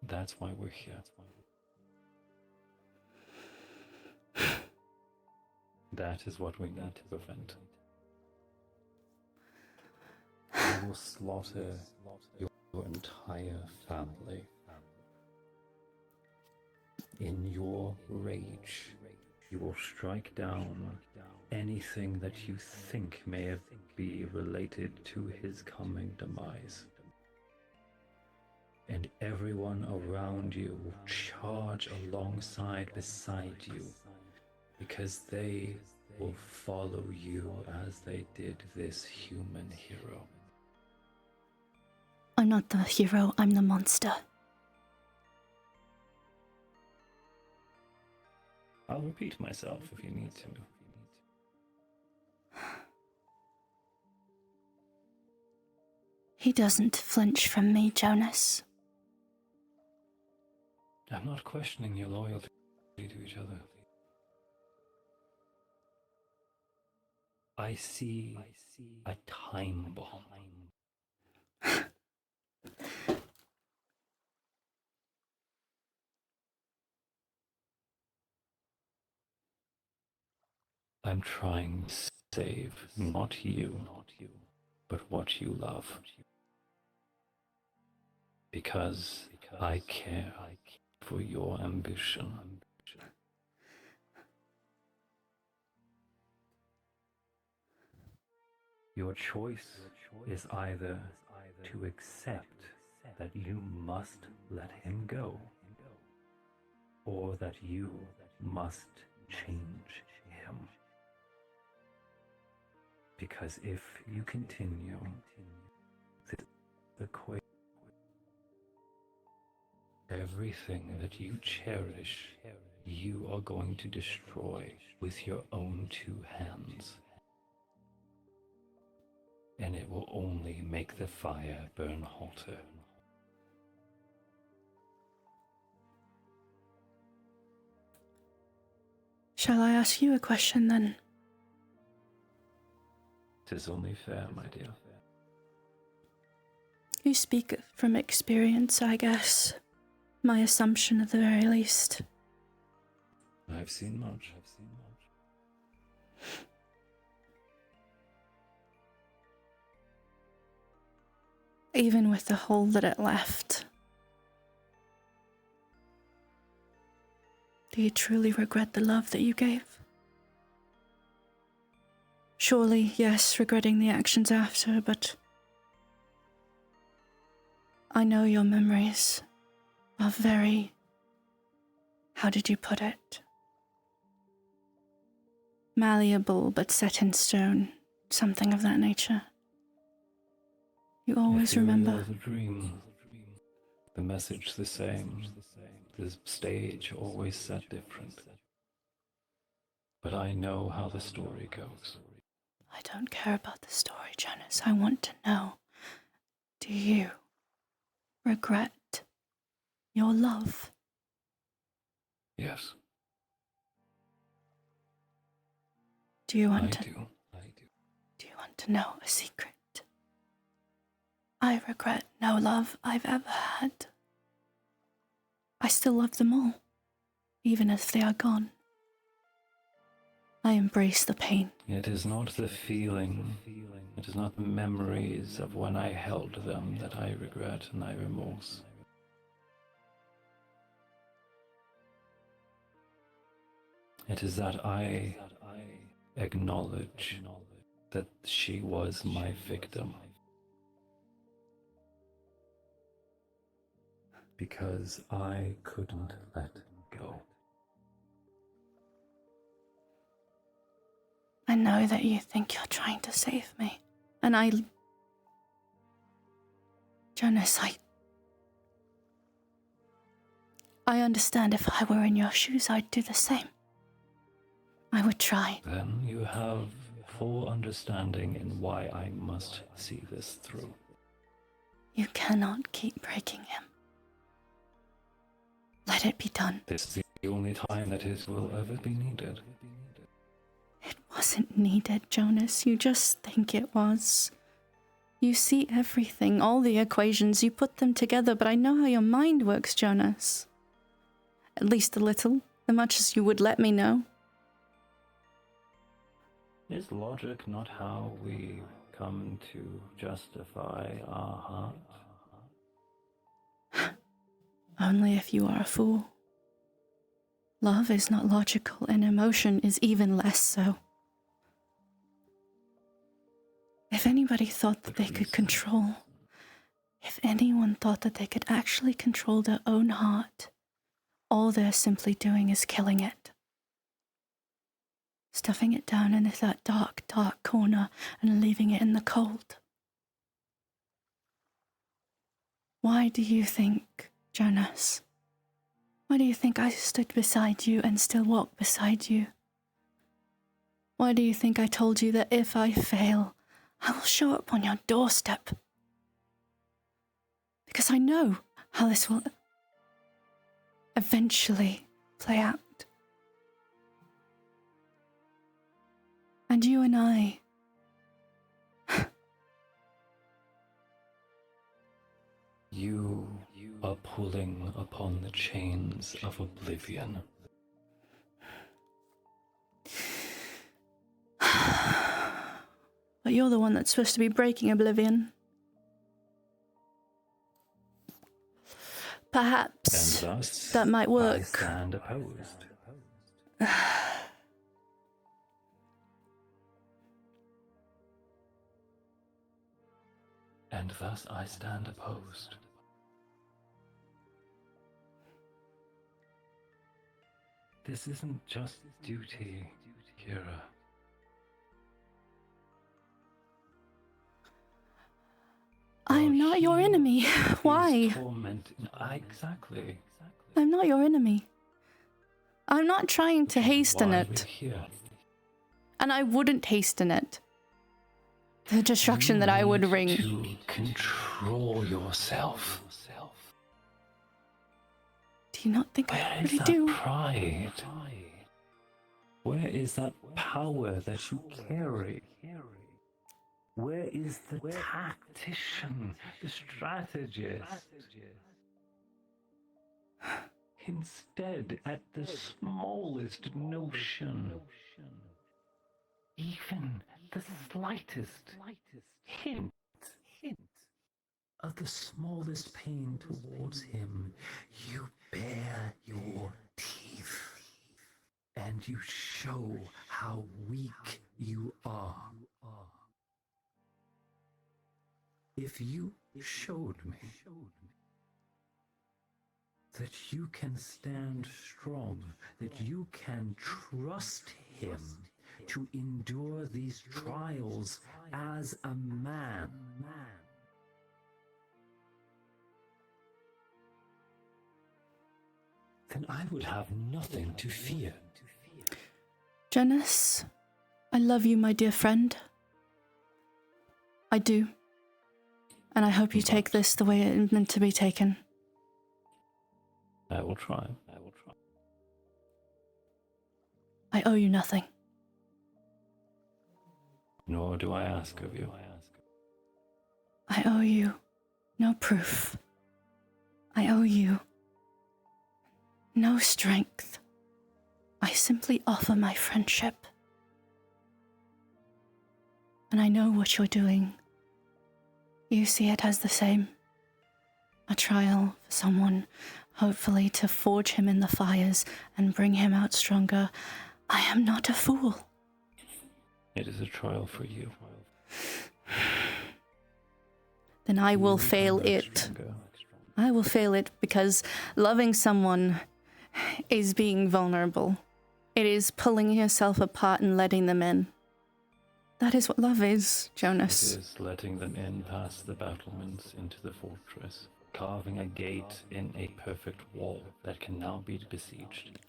That's why we're here. That is what we need to prevent. You will slaughter your entire family. In your rage, you will strike down anything that you think may be related to his coming demise. And everyone around you will charge beside you, because they will follow you as they did this human hero. I'm not the hero, I'm the monster. I'll repeat myself if you need to. He doesn't flinch from me, Jonas. I'm not questioning your loyalty to each other. I see a time bomb. I'm trying to save not you, but what you love. Because I care for your ambition. Your choice is either to accept that you must let him go, or that you must change him. Because if you continue this equation, everything that you cherish, you are going to destroy with your own two hands. And it will only make the fire burn hotter. Shall I ask you a question then? 'Tis only fair, my dear. You speak from experience, I guess. My assumption at the very least. I've seen much. Even with the hole that it left. Do you truly regret the love that you gave? Surely, yes, regretting the actions after, but I know your memories are very, how did you put it? Malleable but set in stone, something of that nature. You always remember. The dream, the message the same, the stage always set different. But I know how the story goes. I don't care about the story, Jonas. I want to know, do you regret your love? Yes. Do you want I to? do. Do you want to know a secret? I regret no love I've ever had. I still love them all, even if they are gone. I embrace the pain. It is not the feeling, it is not the memories of when I held them that I regret and I remorse. It is that I acknowledge that she was my victim. Because I couldn't let go. I know that you think you're trying to save me. And Jonas, I understand if I were in your shoes, I'd do the same. I would try. Then you have full understanding in why I must see this through. You cannot keep breaking him. Let it be done. This is the only time that it will ever be needed. It wasn't needed, Jonas. You just think it was. You see everything, all the equations, you put them together, but I know how your mind works, Jonas. At least a little, as much as you would let me know. Is logic not how we come to justify our heart? Only if you are a fool. Love is not logical, and emotion is even less so. If anybody thought that they could control, if anyone thought that they could actually control their own heart, all they're simply doing is killing it. Stuffing it down into that dark, dark corner and leaving it in the cold. Why do you think, Jonas? Why do you think I stood beside you and still walk beside you? Why do you think I told you that if I fail, I will show up on your doorstep? Because I know how this will eventually play out. And you and I... You are pulling upon the chains of oblivion. But you're the one that's supposed to be breaking oblivion. Perhaps And thus, that might work. I stand opposed. And thus I stand opposed. This isn't just duty, Kira. I'm not your enemy. Why? Exactly. I'm not your enemy. I'm not trying to hasten it. And I wouldn't hasten it. The destruction that I would bring. To control yourself. Do you not think I Where is really that do? pride? Where is that power that you carry? Where is the tactician, the strategist? Instead, at the smallest notion, even the slightest hint of the smallest pain towards him, you bare your teeth, and you show how weak you are. If you showed me that you can stand strong, that you can trust him to endure these trials as a man, then I would have nothing to fear. Jonas, I love you, my dear friend. I do. And I hope you take this the way it's meant to be taken. I will try. I owe you nothing. Nor do I ask of you. I owe you no proof. I owe you no strength. I simply offer my friendship And I know what you're doing. You see it as the same. A trial for someone, hopefully to forge him in the fires and bring him out stronger. I am not a fool. It is a trial for you. Then I will fail it. I will fail it because loving someone is being vulnerable. It is pulling yourself apart and letting them in. That is what love is, Jonas. It is letting them in past the battlements into the fortress, carving a gate in a perfect wall that can now be besieged.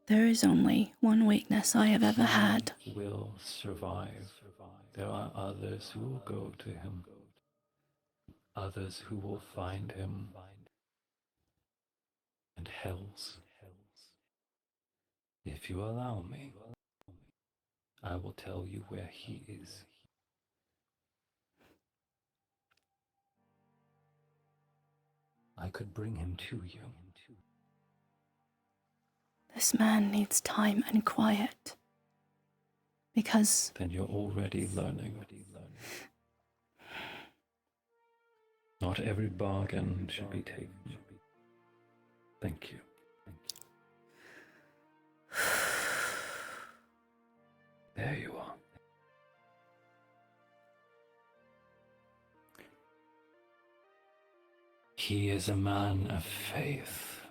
There is only one weakness I have ever had. He will survive. There are others who will go to him. Others who will find him. And hells. If you allow me, I will tell you where he is. I could bring him to you. This man needs time and quiet. Because... Then you're already learning. Not every bargain should be taken. Thank you. There you are. He is a man of faith.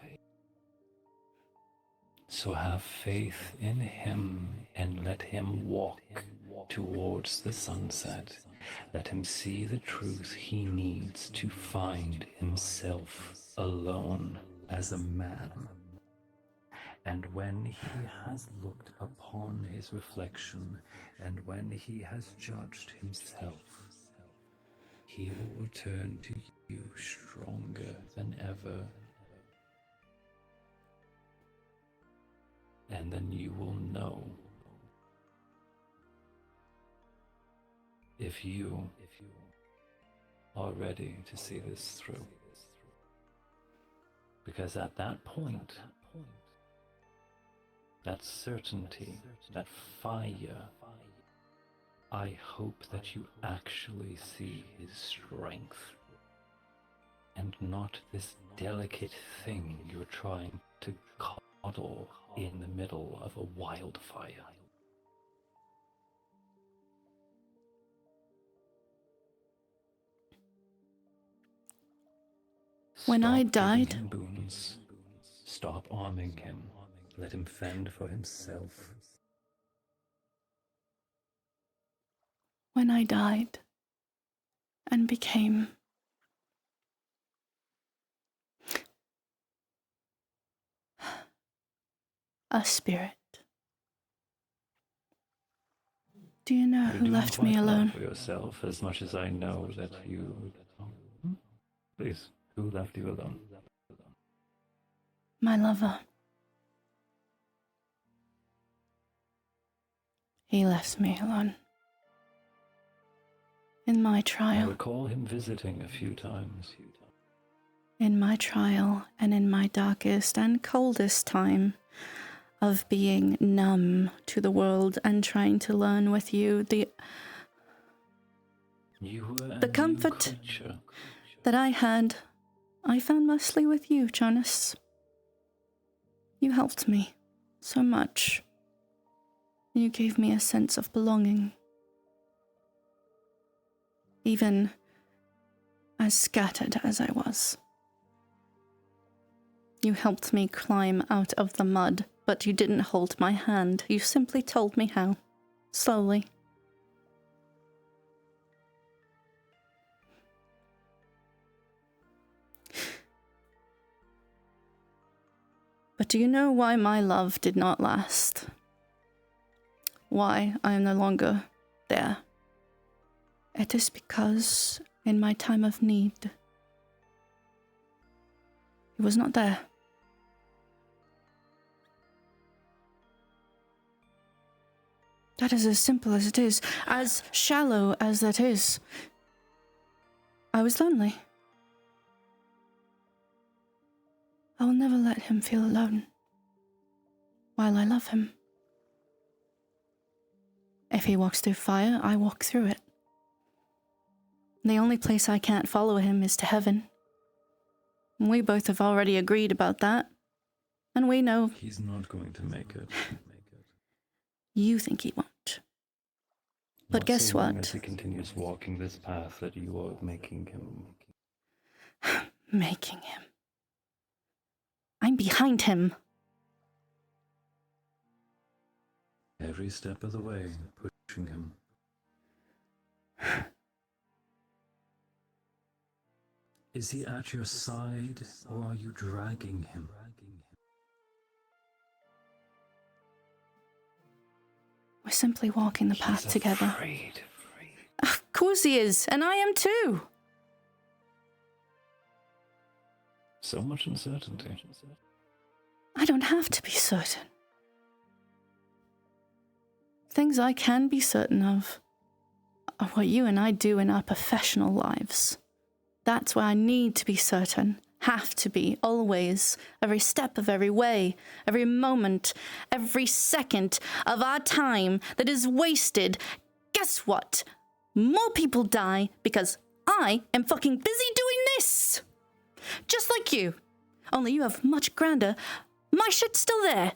So have faith in him and let him walk towards the sunset. Let him see the truth he needs to find himself alone as a man. And when he has looked upon his reflection, and when he has judged himself, he will return to you stronger than ever. And then you will know if you are ready to see this through. Because at that point, that certainty, that fire, I hope that you actually see his strength and not this delicate thing you're trying to coddle in the middle of a wildfire. When I died, giving him boons. Stop arming him. Let him fend for himself. when I died and became a spirit. Do you know who left me alone? For yourself as much as I know that you... Please, who left you alone? My lover. He left me alone. In my I trial. recall him visiting a few times. In my trial and in my darkest and coldest time of being numb to the world and trying to learn with you the comfort that I had, I found mostly with you, Jonas. You helped me so much. You gave me a sense of belonging. Even as scattered as I was. You helped me climb out of the mud, but you didn't hold my hand. You simply told me how. Slowly. But do you know why my love did not last? Why I am no longer there? It is because in my time of need, he was not there. That is as simple as it is, as shallow as that is. I was lonely. I will never let him feel alone while I love him. If he walks through fire, I walk through it. The only place I can't follow him is to heaven. We both have already agreed about that. And we know... He's not going to make it. You think he won't. But not guess so long what? As he continues walking this path that you are making him. Making him. I'm behind him. Every step of the way, pushing him. Is he at your side, or are you dragging him? We're simply walking the path together. Afraid. Of course he is, and I am too. So much uncertainty. I don't have to be certain. Things I can be certain of are what you and I do in our professional lives. That's where I need to be certain. Have to be, always. Every step of every way, every moment, every second of our time that is wasted. Guess what? More people die because I am fucking busy doing this. Just like you. Only you have much grander. My shit's still there.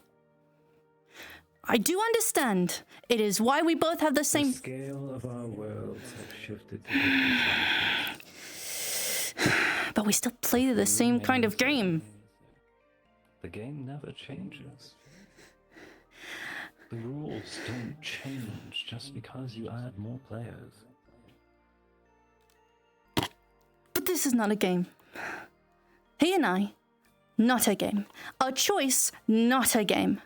I do understand. It is why we both have the same... The scale of our worlds have shifted to different sides. But we still play the same kind of game. The game never changes. The rules don't change just because you add more players. But this is not a game. He and I, not a game. A choice, not a game.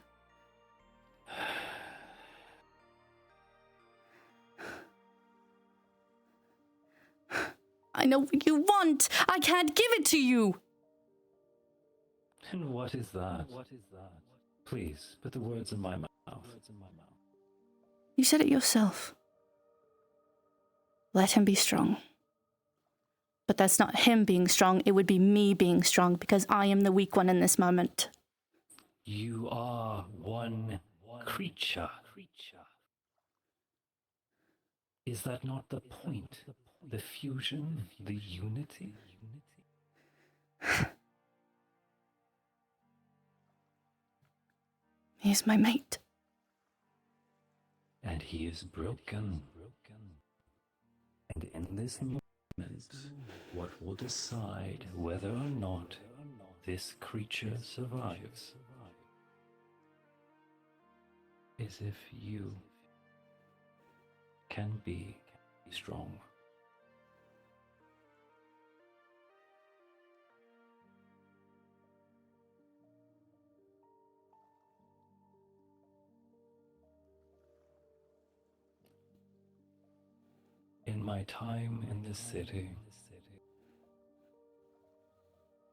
I know what you want. I can't give it to you. And what is that? Please, put the words in my mouth. You said it yourself. Let him be strong. But that's not him being strong. It would be me being strong because I am the weak one in this moment. You are one creature. Is that not the point? The fusion, the unity? He's my mate. And he is broken. And in this moment, what will decide whether or not this creature survives is if you can be strong. In my time in this city,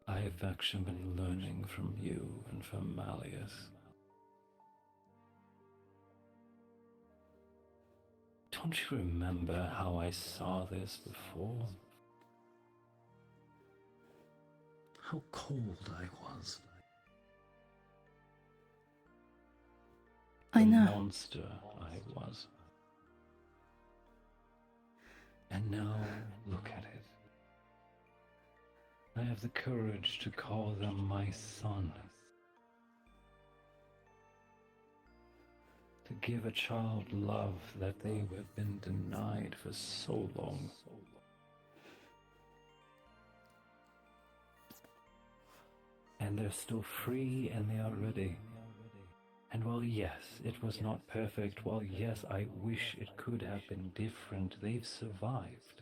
I have actually been learning from you and from Malleus. Don't you remember how I saw this before? How cold I was. I know. The monster I was. And now, look at it. I have the courage to call them my son. To give a child love that they have been denied for so long. And they're still free and they are ready. And while yes, it was not perfect, while yes, I wish it could have been different, they've survived.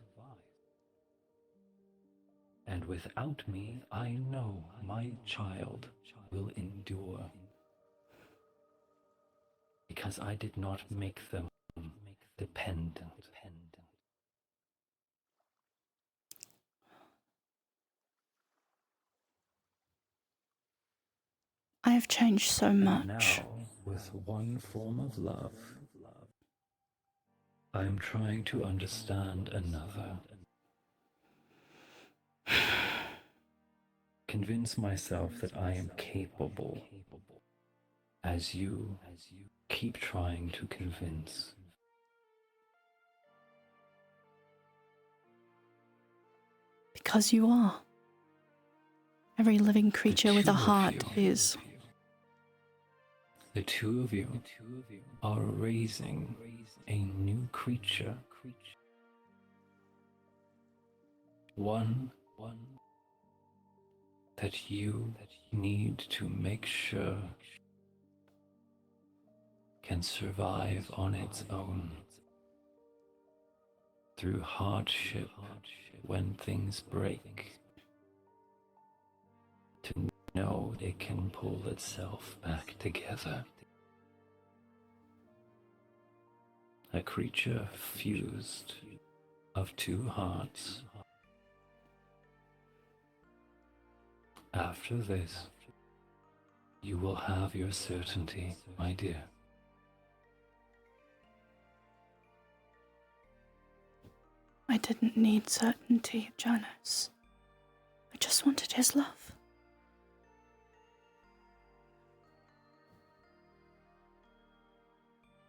And without me, I know my child will endure. Because I did not make them dependent. I have changed so much. Now, with one form of love, I am trying to understand another. convince myself that I am capable as you keep trying to convince. Because you are. Every living creature with a heart is. The two of you are raising a new creature. One that you need to make sure can survive on its own through hardship when things break, to know it can pull itself back together. A creature fused of two hearts. After this, you will have your certainty, my dear. I didn't need certainty, Janice. I just wanted his love.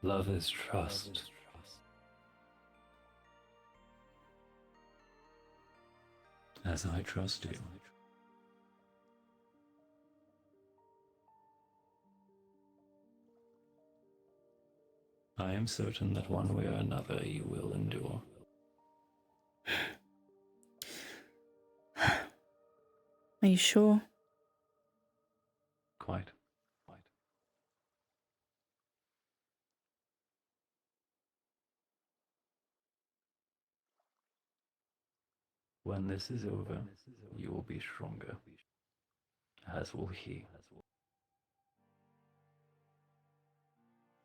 Love is trust. As I trust you. I am certain that one way or another you will endure. Are you sure? Quite. When this is over, you will be stronger, as will he.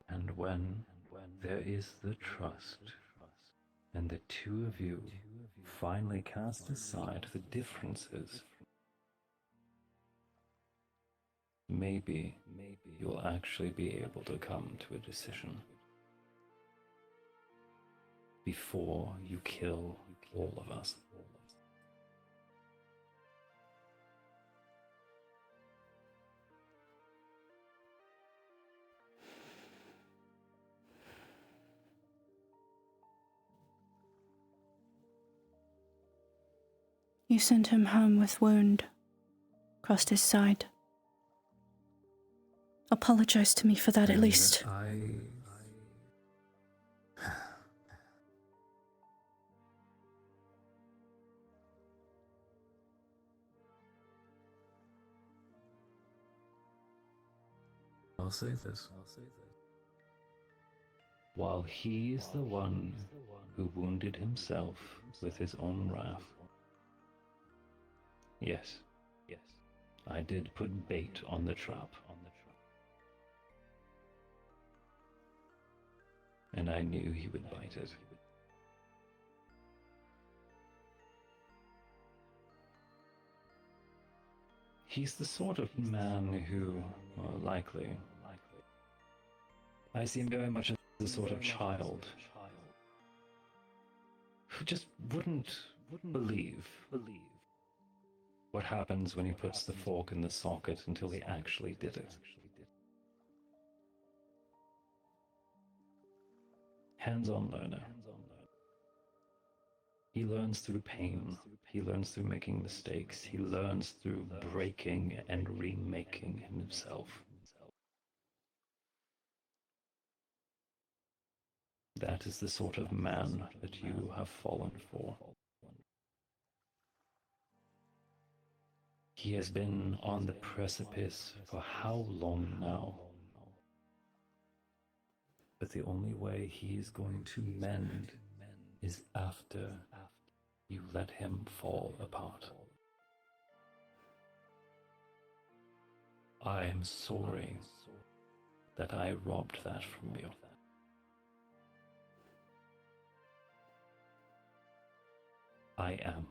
And when there is the trust, and the two of you finally cast aside the differences, maybe you'll actually be able to come to a decision before you kill all of us. You sent him home with wound across his side. Apologize to me for that, at least. I'll say this. While he is the one who wounded himself with his own wrath, yes, I did put bait on the trap. And I knew he would bite it. He's the sort of man who, likely, I see him very much as the sort of child who just wouldn't believe what happens when he puts the fork in the socket until he actually did it. Hands-on learner. He learns through pain. He learns through making mistakes. He learns through breaking and remaking himself. That is the sort of man that you have fallen for. He has been on the precipice for how long now? But the only way he is going to mend is after you let him fall apart. I am sorry that I robbed that from you. I am.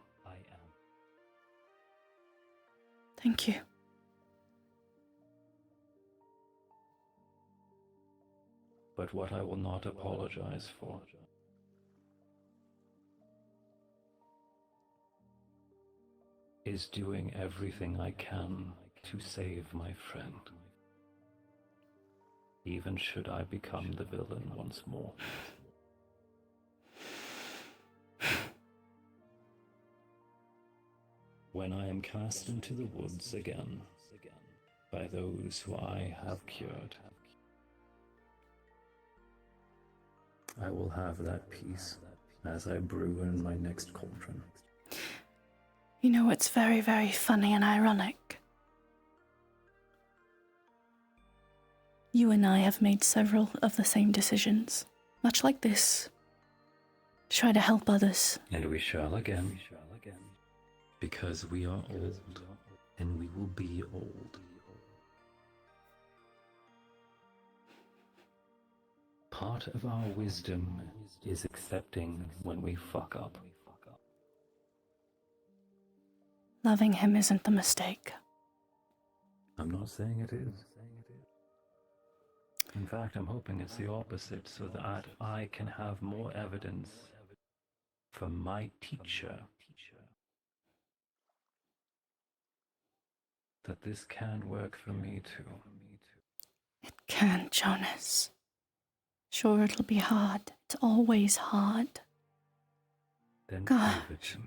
Thank you. But what I will not apologize for is doing everything I can to save my friend, even should I become the villain once more. When I am cast into the woods again by those who I have cured, I will have that peace as I brew in my next cauldron. You know, it's very, very funny and ironic. You and I have made several of the same decisions, much like this. Try to help others. And we shall again, because we are old, and we will be old. Part of our wisdom is accepting when we fuck up. Loving him isn't the mistake. I'm not saying it is. In fact, I'm hoping it's the opposite, so that I can have more evidence from my teacher that this can work for me too. It can, Jonas. Sure, it'll be hard. It's always hard. Then God. prove it to me.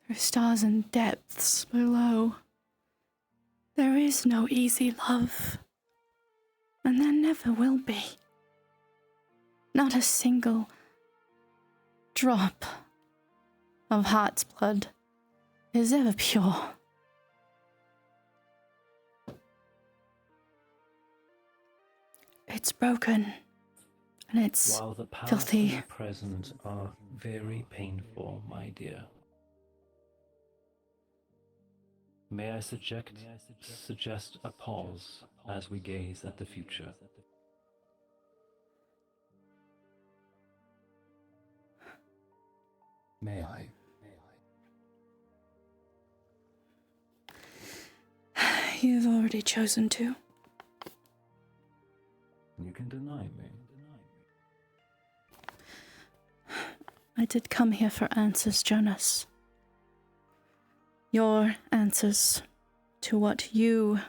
Through stars and depths below, there is no easy love. And there never will be. Not a single drop of heart's blood is ever pure. It's broken, and it's While the past filthy. and the present are very painful, my dear, may I suggest a pause as we gaze at the future? May I? You've already chosen to. You can deny me. I did come here for answers, Jonas. Your answers to what you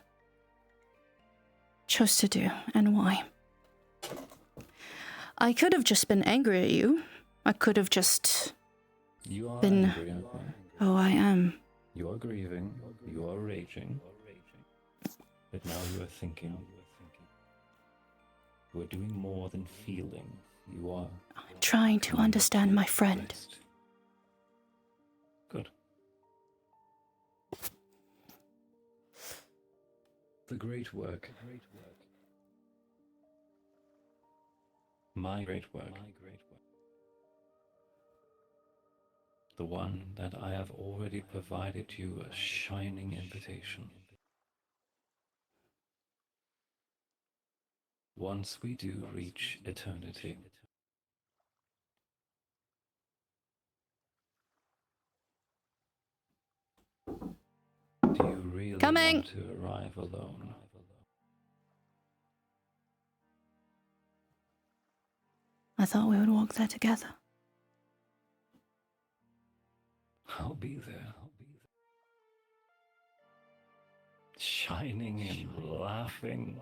chose to do and why. I could have just been angry at you. I could have just You are been... angry, aren't you? Oh, I am. You are grieving. You are raging. But now you are thinking. You are doing more than feeling. You are I'm trying to understand my friend. rest. Good. The great work. My great work. The one that I have already provided you a shining invitation. Once we do reach eternity, do you really Coming. want to arrive alone? I thought we would walk there together. I'll be there. Shining and laughing.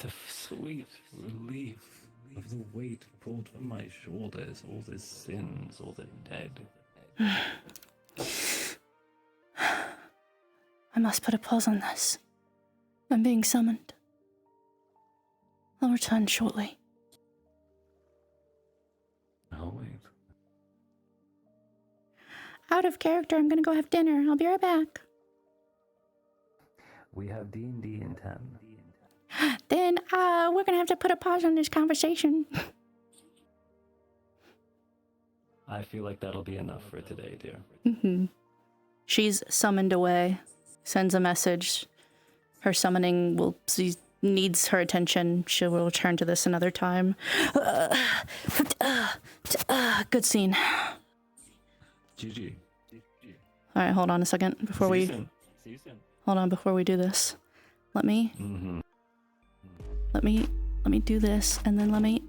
The sweet relief of the weight pulled from my shoulders, all the sins, all the dead. I must put a pause on this. I'm being summoned. I'll return shortly. I'll wait. Out of character, I'm gonna go have dinner. I'll be right back. We have D&D in 10. Then, we're gonna have to put a pause on this conversation. I feel like that'll be enough for today, dear. Mm-hmm. She's summoned away, sends a message. Her summoning needs her attention. She will return to this another time. Good scene. GG. All right, hold on a second before we... See you soon. Hold on before we do this. Let me... Mm-hmm. Let me do this, and then let me...